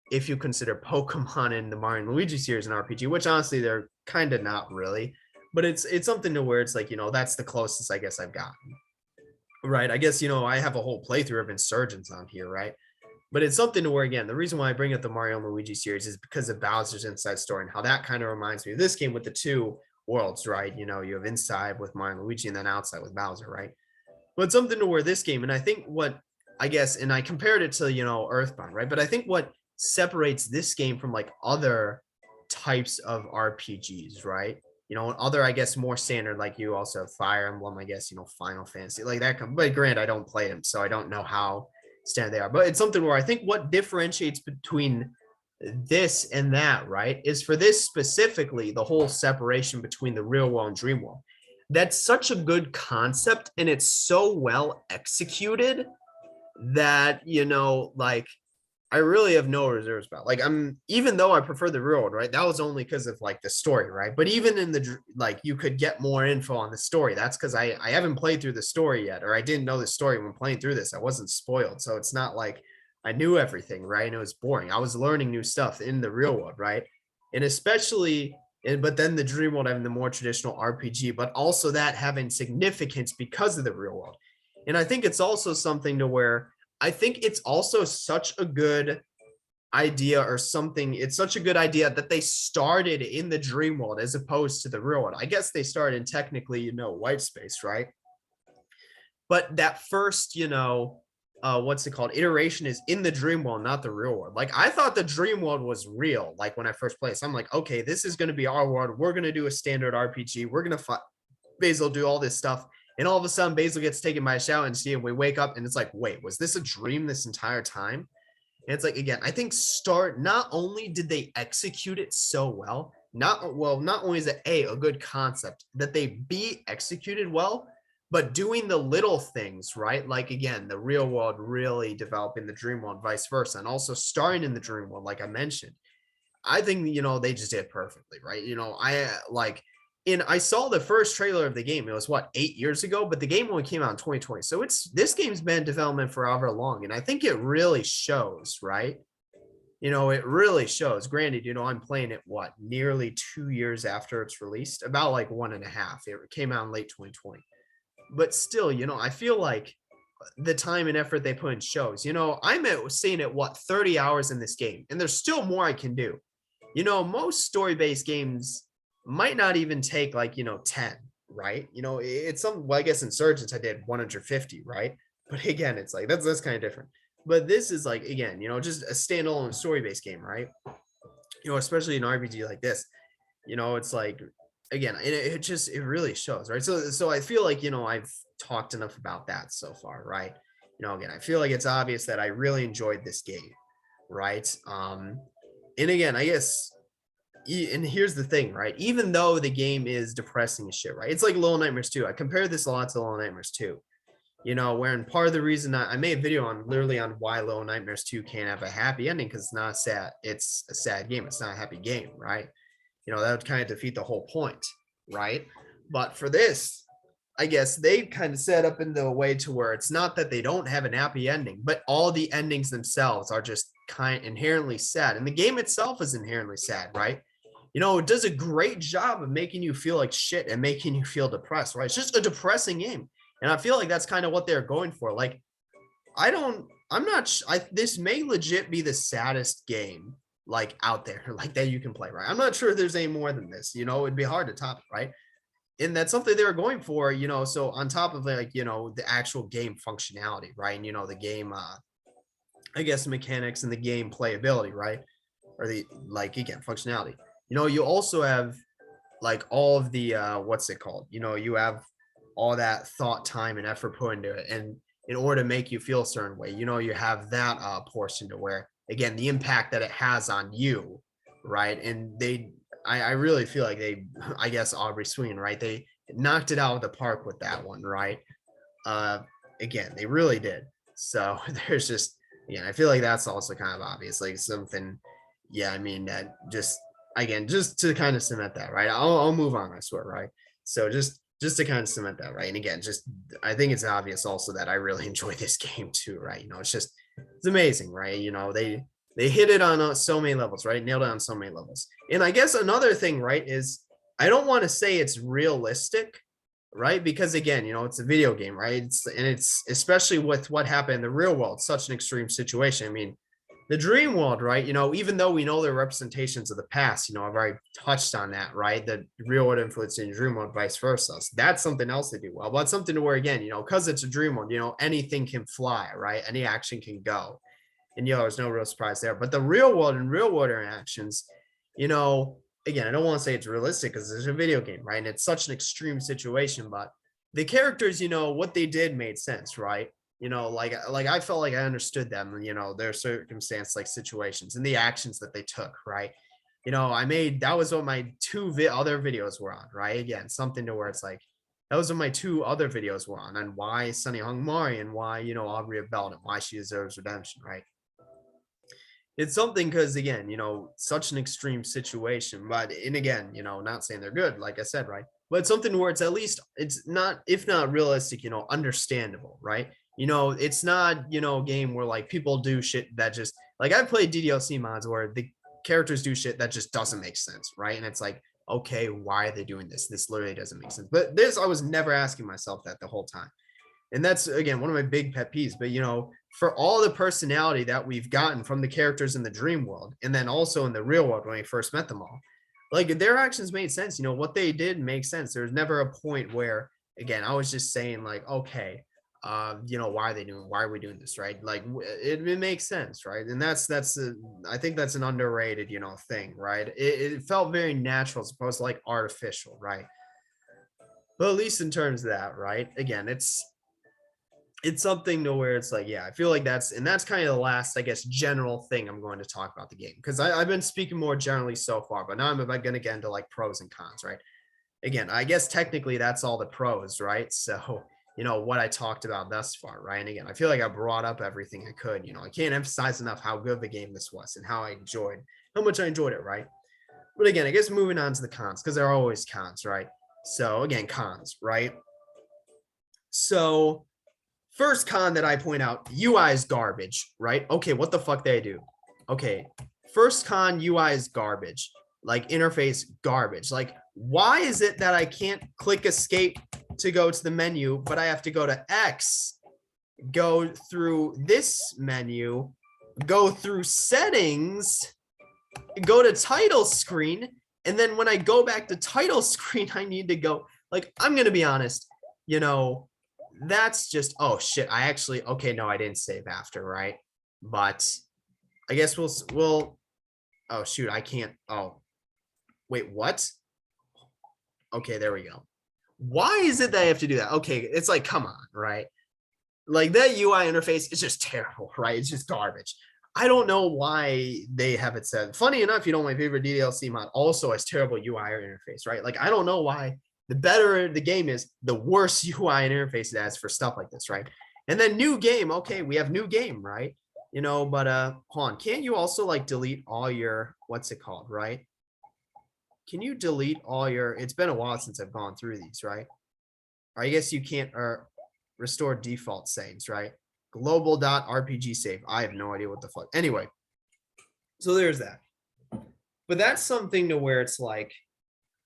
if you consider Pokemon and the Mario and Luigi series an RPG, which honestly they're kind of not really, but it's something to where it's like, that's the closest I guess I've gotten. Right. I guess, I have a whole playthrough of Insurgents on here, right? But it's something to where, again, the reason why I bring up the Mario and Luigi series is because of Bowser's inside story and how that kind of reminds me of this game with the two worlds, right? You have inside with Mario and Luigi and then outside with Bowser, right? But something to where this game, and I think what I guess, and I compared it to, Earthbound, right? But I think what separates this game from like other types of RPGs, right? Other, I guess, more standard, like you also have Fire Emblem, I guess, Final Fantasy, like that. But granted, I don't play them, so I don't know how standard they are. But it's something where I think what differentiates between this and that, right, is for this specifically, the whole separation between the real world and dream world. That's such a good concept, and it's so well executed that, like, I really have no reserves about. Like, even though I prefer the real world, right? That was only because of like the story, right? But even in the like, you could get more info on the story. That's because I haven't played through the story yet, or I didn't know the story when playing through this. I wasn't spoiled, so it's not like I knew everything, right? And it was boring. I was learning new stuff in the real world, right? And especially, but then the dream world having the more traditional RPG, but also that having significance because of the real world. And I think it's also something to where I think it's also such a good idea or something. It's such a good idea that they started in the dream world as opposed to the real world. I guess they started in technically, white space, right? But that first, what's it called? Iteration is in the dream world, not the real world. Like, I thought the dream world was real. Like, when I first played, so I'm like, okay, this is going to be our world. We're going to do a standard RPG. We're going to fight Basil, do all this stuff. And all of a sudden, Basil gets taken by a shower and see, and we wake up and it's like, wait, was this a dream this entire time? And it's like, again, I think not only did they execute it so well, not only is it a good concept, that they be executed well, but doing the little things, right? Like, again, the real world really developing the dream world, vice versa, and also starting in the dream world, like I mentioned. I think, they just did perfectly, right? I saw the first trailer of the game. It was 8 years ago, but the game only came out in 2020. So this game's been in development for however long, and I think it really shows, right? It really shows. Granted, I'm playing it nearly 2 years after it's released, about like 1.5. It came out in late 2020, but still, I feel like the time and effort they put in shows. I'm seeing it 30 hours in this game, and there's still more I can do. Most story-based games might not even take 10, right? It's I guess Insurgents I did 150, right? But again, it's like that's kind of different. But this is like, again, just a standalone story-based game, right? Especially an RPG like this, it's like, again, it really shows, right? So I feel like, I've talked enough about that so far, right? Again, I feel like it's obvious that I really enjoyed this game, right? And again, I guess, and here's the thing, right? Even though the game is depressing as shit, right? It's like Little Nightmares 2. I compare this a lot to Little Nightmares 2. Wherein part of the reason I made a video on why Little Nightmares 2 can't have a happy ending, because it's not sad. It's a sad game. It's not a happy game, right? That would kind of defeat the whole point, right? But for this, I guess they kind of set up into a way to where it's not that they don't have an happy ending, but all the endings themselves are just kind of inherently sad. And the game itself is inherently sad, right? it does a great job of making you feel like shit and making you feel depressed, right? It's just a depressing game. And I feel like that's kind of what they're going for. Like, I'm not, this may legit be the saddest game like out there, like that you can play, right? I'm not sure there's any more than this, it'd be hard to top it, right? And that's something they were going for, so on top of like, the actual game functionality, right? And, the game, I guess mechanics and the game playability, right? Or the, like, again, functionality. You also have like all of the what's it called? You have all that thought, time, and effort put into it. And in order to make you feel a certain way, you have that portion to where, again, the impact that it has on you, right? And I really feel like they, I guess Aubrey Sween, right? They knocked it out of the park with that one, right? Uh, Again, they really did. So there's just, I feel like that's also kind of obvious, like something, yeah, I mean, that just, again, just to kind of cement that, right? I'll move on, I swear, right? So just to kind of cement that, right? And again, just, I think it's obvious also that I really enjoy this game too, right? It's amazing, right? They hit it on so many levels, right? Nailed it on so many levels. And I guess another thing, right, is I don't want to say it's realistic, right? Because again, it's a video game, right? It's especially with what happened in the real world, such an extreme situation. I mean, the dream world, right? Even though we know they're representations of the past, I've already touched on that, right? The real world influencing dream world, vice versa. So that's something else they do well, but something to where, again, because it's a dream world, anything can fly, right? Any action can go. And, there's no real surprise there. But the real world and real world interactions, again, I don't want to say it's realistic because it's a video game, right? And it's such an extreme situation, but the characters, what they did made sense, right? Like I felt like I understood them, their circumstance, like situations and the actions that they took, right? That was what my two other videos were on, right? Again, something to where it's like, that was what my two other videos were on why Sunny Omori and why, Aubrey of Belt and why she deserves redemption, right? It's something because again, such an extreme situation, but and again, not saying they're good, like I said, right? But it's something where it's at least it's not, if not realistic, understandable, right? It's not, a game where like people do shit that just like I've played DDLC mods where the characters do shit that just doesn't make sense, right? And it's like, okay, why are they doing this? This literally doesn't make sense. But this, I was never asking myself that the whole time. And that's again one of my big pet peeves. But for all the personality that we've gotten from the characters in the dream world, and then also in the real world when we first met them all, like their actions made sense. What they did makes sense. There's never a point where, again, I was just saying like, okay, why are we doing this, right? Like it makes sense, right? And I think that's an underrated, thing, right? It felt very natural as opposed to like artificial, right? But at least in terms of that, right? Again, it's something to where it's like, yeah, I feel like that's kind of the last, I guess, general thing I'm going to talk about the game, because I've been speaking more generally so far, but now I'm about going to get into like pros and cons, right? Again, I guess technically that's all the pros, right? So, what I talked about thus far, right? And again, I feel like I brought up everything I could. I can't emphasize enough how good the game this was and how much I enjoyed it, right? But again, I guess moving on to the cons, because there are always cons, right? So again, cons, right? So first con that I point out, UI is garbage, right? Okay, what the fuck they do? Okay, first con, UI is garbage. Like interface garbage. Like, why is it that I can't click escape to go to the menu, but I have to go to X, go through this menu, go through settings, go to title screen, and then when I go back to title screen, I need to go, like, I'm gonna be honest, that's just, oh shit, I actually, okay, no, I didn't save after, right? But I guess we'll oh shoot, I can't, oh wait, what? Okay, there we go. Why is it that I have to do that? Okay, it's like, come on, right? Like that UI interface is just terrible, right? It's just garbage. I don't know why they have it said. Funny enough, my favorite DDLC mod also has terrible UI interface, right? Like, I don't know why the better the game is, the worse UI and interface it has for stuff like this, right? And then new game, okay, we have new game, right? But hold on, can't you also like delete all your, what's it called, right? Can you delete all your, it's been a while since I've gone through these, right? Or I guess you can't, or restore default saves, right? Global.rpg save. I have no idea what the fuck. Anyway, so there's that. But that's something to where it's like,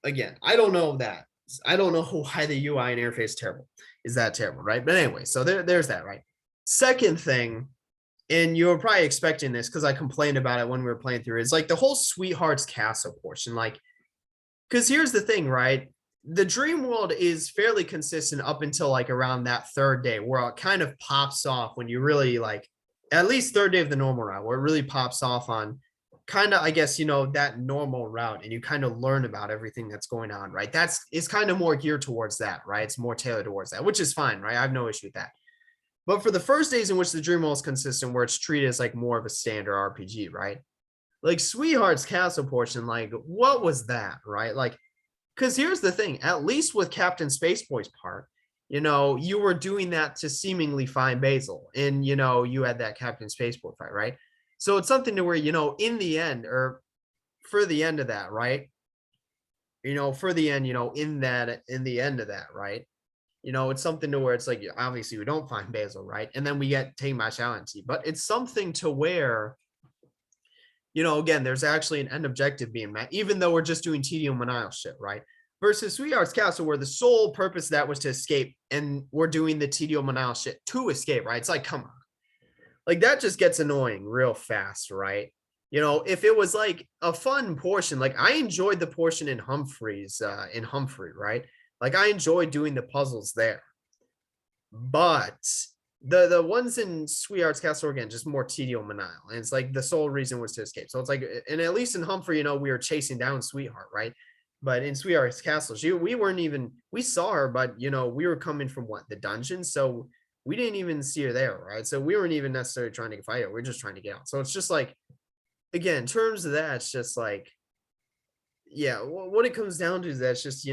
again, I don't know that. I don't know why the UI and interface is terrible. Is that terrible, right? But anyway, so there's that, right? Second thing, and you were probably expecting this because I complained about it when we were playing through, is like the whole Sweetheart's Castle portion. Like, because here's the thing, right? The dream world is fairly consistent up until like around that third day where it kind of pops off when you really like, at least third day of the normal route, where it really pops off on kind of, I guess, that normal route, and you kind of learn about everything that's going on, right? It's kind of more geared towards that, right? It's more tailored towards that, which is fine, right? I have no issue with that. But for the first days in which the dream world is consistent, where it's treated as like more of a standard RPG, right? Like Sweetheart's Castle portion, like what was that, right? Like, because here's the thing, at least with Captain Spaceboy's part, you were doing that to seemingly find Basil, and you had that Captain Spaceboy fight, right? So it's something to where, in the end, or for the end of that, right? For the end, in the end of that, right? It's something to where it's like, obviously we don't find Basil, right? And then we get Take My Challenge, but it's something to where, again, there's actually an end objective being met, even though we're just doing tedium maniacal shit, right? Versus Sweetheart's Castle, where the sole purpose of that was to escape, and we're doing the tedium maniacal shit to escape, right? It's like, come on. Like that just gets annoying real fast, right? If it was like a fun portion, like I enjoyed the portion in Humphrey, right? Like I enjoyed doing the puzzles there. But the ones in Sweetheart's Castle, again, just more tedium maniacal. And it's like the sole reason was to escape. So it's like, and at least in Humphrey, we were chasing down Sweetheart, right? But in Sweetheart's Castle, we saw her, but we were coming from the dungeon. So we didn't even see her there, right? So we weren't even necessarily trying to fight her. We're just trying to get out. So it's just like, again, in terms of that, it's just like, yeah, what it comes down to is that's just,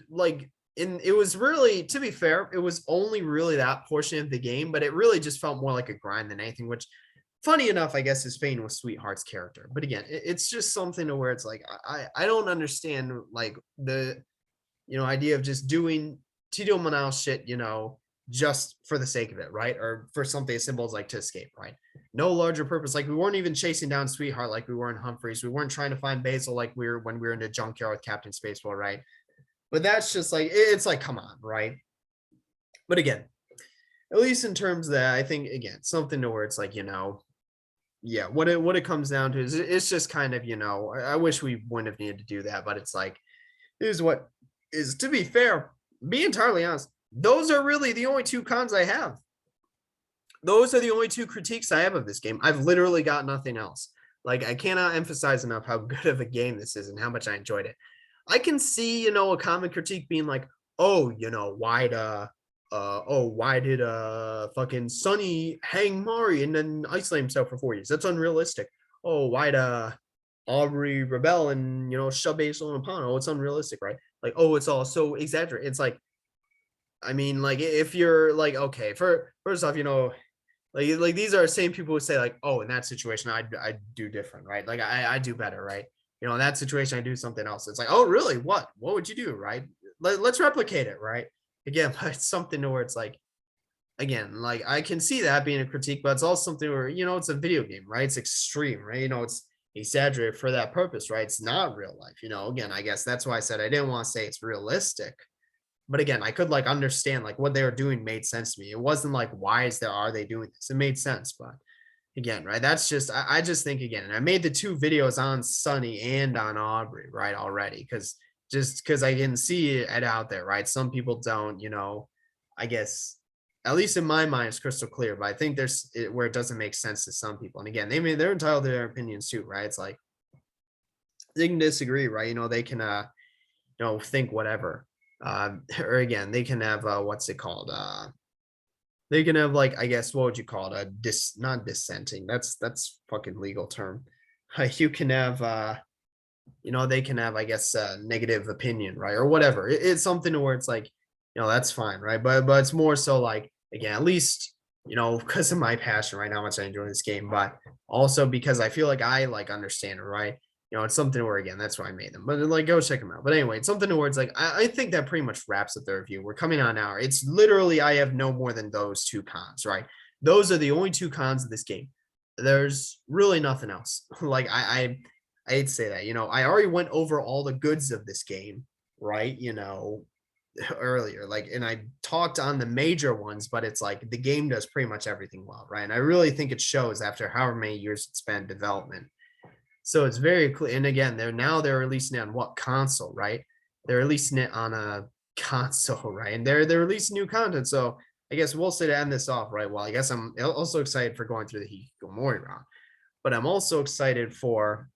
like, it was really, to be fair, it was only really that portion of the game, but it really just felt more like a grind than anything, which, funny enough, I guess is Fane with Sweetheart's character. But again, it's just something to where it's like, I don't understand, like, the, idea of just doing tedium maniacal shit, just for the sake of it, right? Or for something as simple as like to escape, right? No larger purpose. Like we weren't even chasing down Sweetheart like we were in Humphreys. We weren't trying to find Basil like we were when we were in the junkyard with Captain Spaceball, right? But that's just like, it's like, come on, right? But again, at least in terms of that, I think, again, something to where it's like, yeah, what it comes down to is it's just kind of, I wish we wouldn't have needed to do that, but it's like, is what is, to be fair, be entirely honest, those are really the only two cons I have. Those are the only two critiques I have of this game. I've literally got nothing else. Like, I cannot emphasize enough how good of a game this is and how much I enjoyed it. I can see, a common critique being like, oh, why did fucking Sonny hang Mari and then isolate himself for 4 years? That's unrealistic. Oh, why'd Aubrey rebel and shove Basil and Pano? Oh, it's unrealistic, right? Like, oh, it's all so exaggerated. It's like, I mean, like, if you're like, okay, first off, like these are the same people who say like, oh, in that situation, I do different, right? Like I do better, right? In that situation, I do something else. It's like, oh, really? What would you do, right? Let's replicate it, right? Again, but it's something to where it's like, again, like I can see that being a critique, but it's also something where, it's a video game, right? It's extreme, right? It's exaggerated for that purpose, right? It's not real life, again, I guess that's why I said I didn't want to say it's realistic. But again, I could like understand like what they were doing made sense to me. It wasn't like, are they doing this? It made sense. But again, right, that's just, I just think, again, and I made the two videos on Sunny and on Aubrey, right, already, because I didn't see it out there, right? Some people don't, I guess, at least in my mind, it's crystal clear, but I think there's where it doesn't make sense to some people. And again, they're entitled to their opinions too, right? It's like, they can disagree, right? They can, think whatever. Or again, they can have what's it called? They can have like, I guess, what would you call it? Not dissenting. That's fucking legal term. You can have they can have, I guess, a negative opinion, right? Or whatever. It's something to where it's like, that's fine, right? But it's more so like, again, at least, because of my passion, right? How much I enjoy this game, but also because I feel like I like understand it, right? It's something where, again, that's why I made them. But like, go check them out. But anyway, it's something where it's like, I think that pretty much wraps up the review. We're coming on an hour. It's literally, I have no more than those two cons, right? Those are the only two cons of this game. There's really nothing else. Like, I hate to say that, I already went over all the goods of this game, right? Earlier, like, and I talked on the major ones, but it's like the game does pretty much everything well, right? And I really think it shows after however many years it's been development. So it's very clear. And again, they're releasing it on what console, right? They're releasing it on a console, right? And they're releasing new content. So I guess we'll say to end this off, right? Well, I guess I'm also excited for going through the Hikikomori round, but I'm also excited for,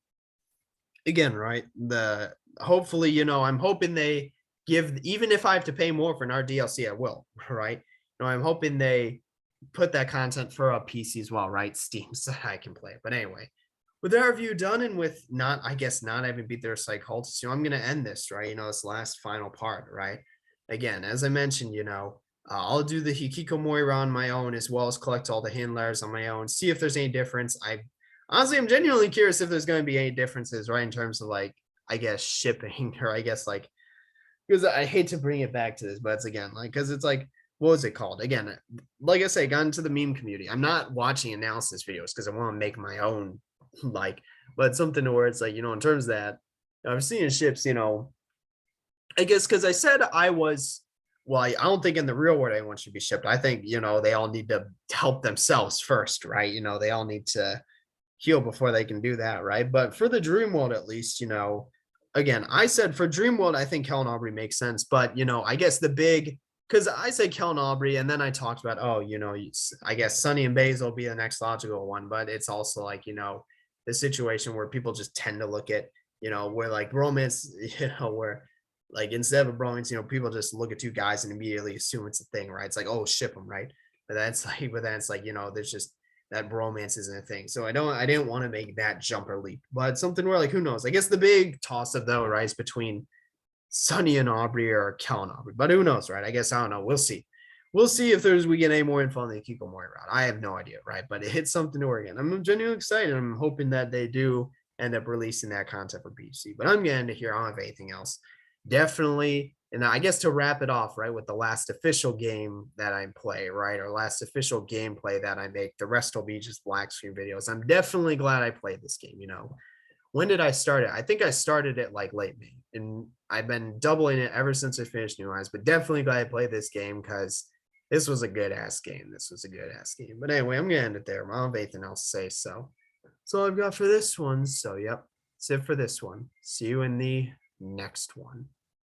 again, right? The hopefully, I'm hoping they give, even if I have to pay more for an art DLC, I will, right? I'm hoping they put that content for a PC as well, right? Steam, so I can play it. But anyway, with our review done and with not, I guess, not having beat their psychologist, I'm going to end this, right? This last final part, right? Again, as I mentioned, I'll do the Hikikomori on my own as well as collect all the handlers on my own, see if there's any difference. Honestly, I'm genuinely curious if there's going to be any differences, right? In terms of like, I guess, shipping or I guess like, because I hate to bring it back to this, but it's again, like, because it's like, what was it called? Again, like I say, I got into the meme community. I'm not watching analysis videos because I want to make my own, like, but something to where it's like, in terms of that, I've seen ships, I guess because I said I was, well, I don't think in the real world anyone should be shipped. I think, they all need to help themselves first, right? They all need to heal before they can do that, right? But for the dream world, at least, again, I said for dream world, I think Kel and Aubrey makes sense. But, I guess the big, because I said Kel and Aubrey, and then I talked about, oh, I guess Sunny and Basil will be the next logical one. But it's also like, the situation where people just tend to look at, where like romance, where like instead of a bromance, people just look at two guys and immediately assume it's a thing, right? It's like, oh, ship them, right? But then it's like, there's just that bromance isn't a thing. So I didn't want to make that jumper leap, but something where like, who knows? I guess the big toss up though, right, is between Sunny and Aubrey or Kel and Aubrey, but who knows, right? I guess I don't know. We'll see. We'll see if we get any more info on the Hikikomori route. I have no idea, right? But it hits something new again. I'm genuinely excited. I'm hoping that they do end up releasing that content for PC. But I'm getting to here. I don't have anything else. Definitely, and I guess to wrap it off, right, with the last official game that I play, right, or last official gameplay that I make, the rest will be just black screen videos. I'm definitely glad I played this game. When did I start it? I think I started it like late May, and I've been doubling it ever since I finished New Eyes. But definitely glad I played this game because this was a good ass game. This was a good ass game. But anyway, I'm gonna end it there. I don't have anything else to say. So that's all I've got for this one. So yep, that's it for this one. See you in the next one.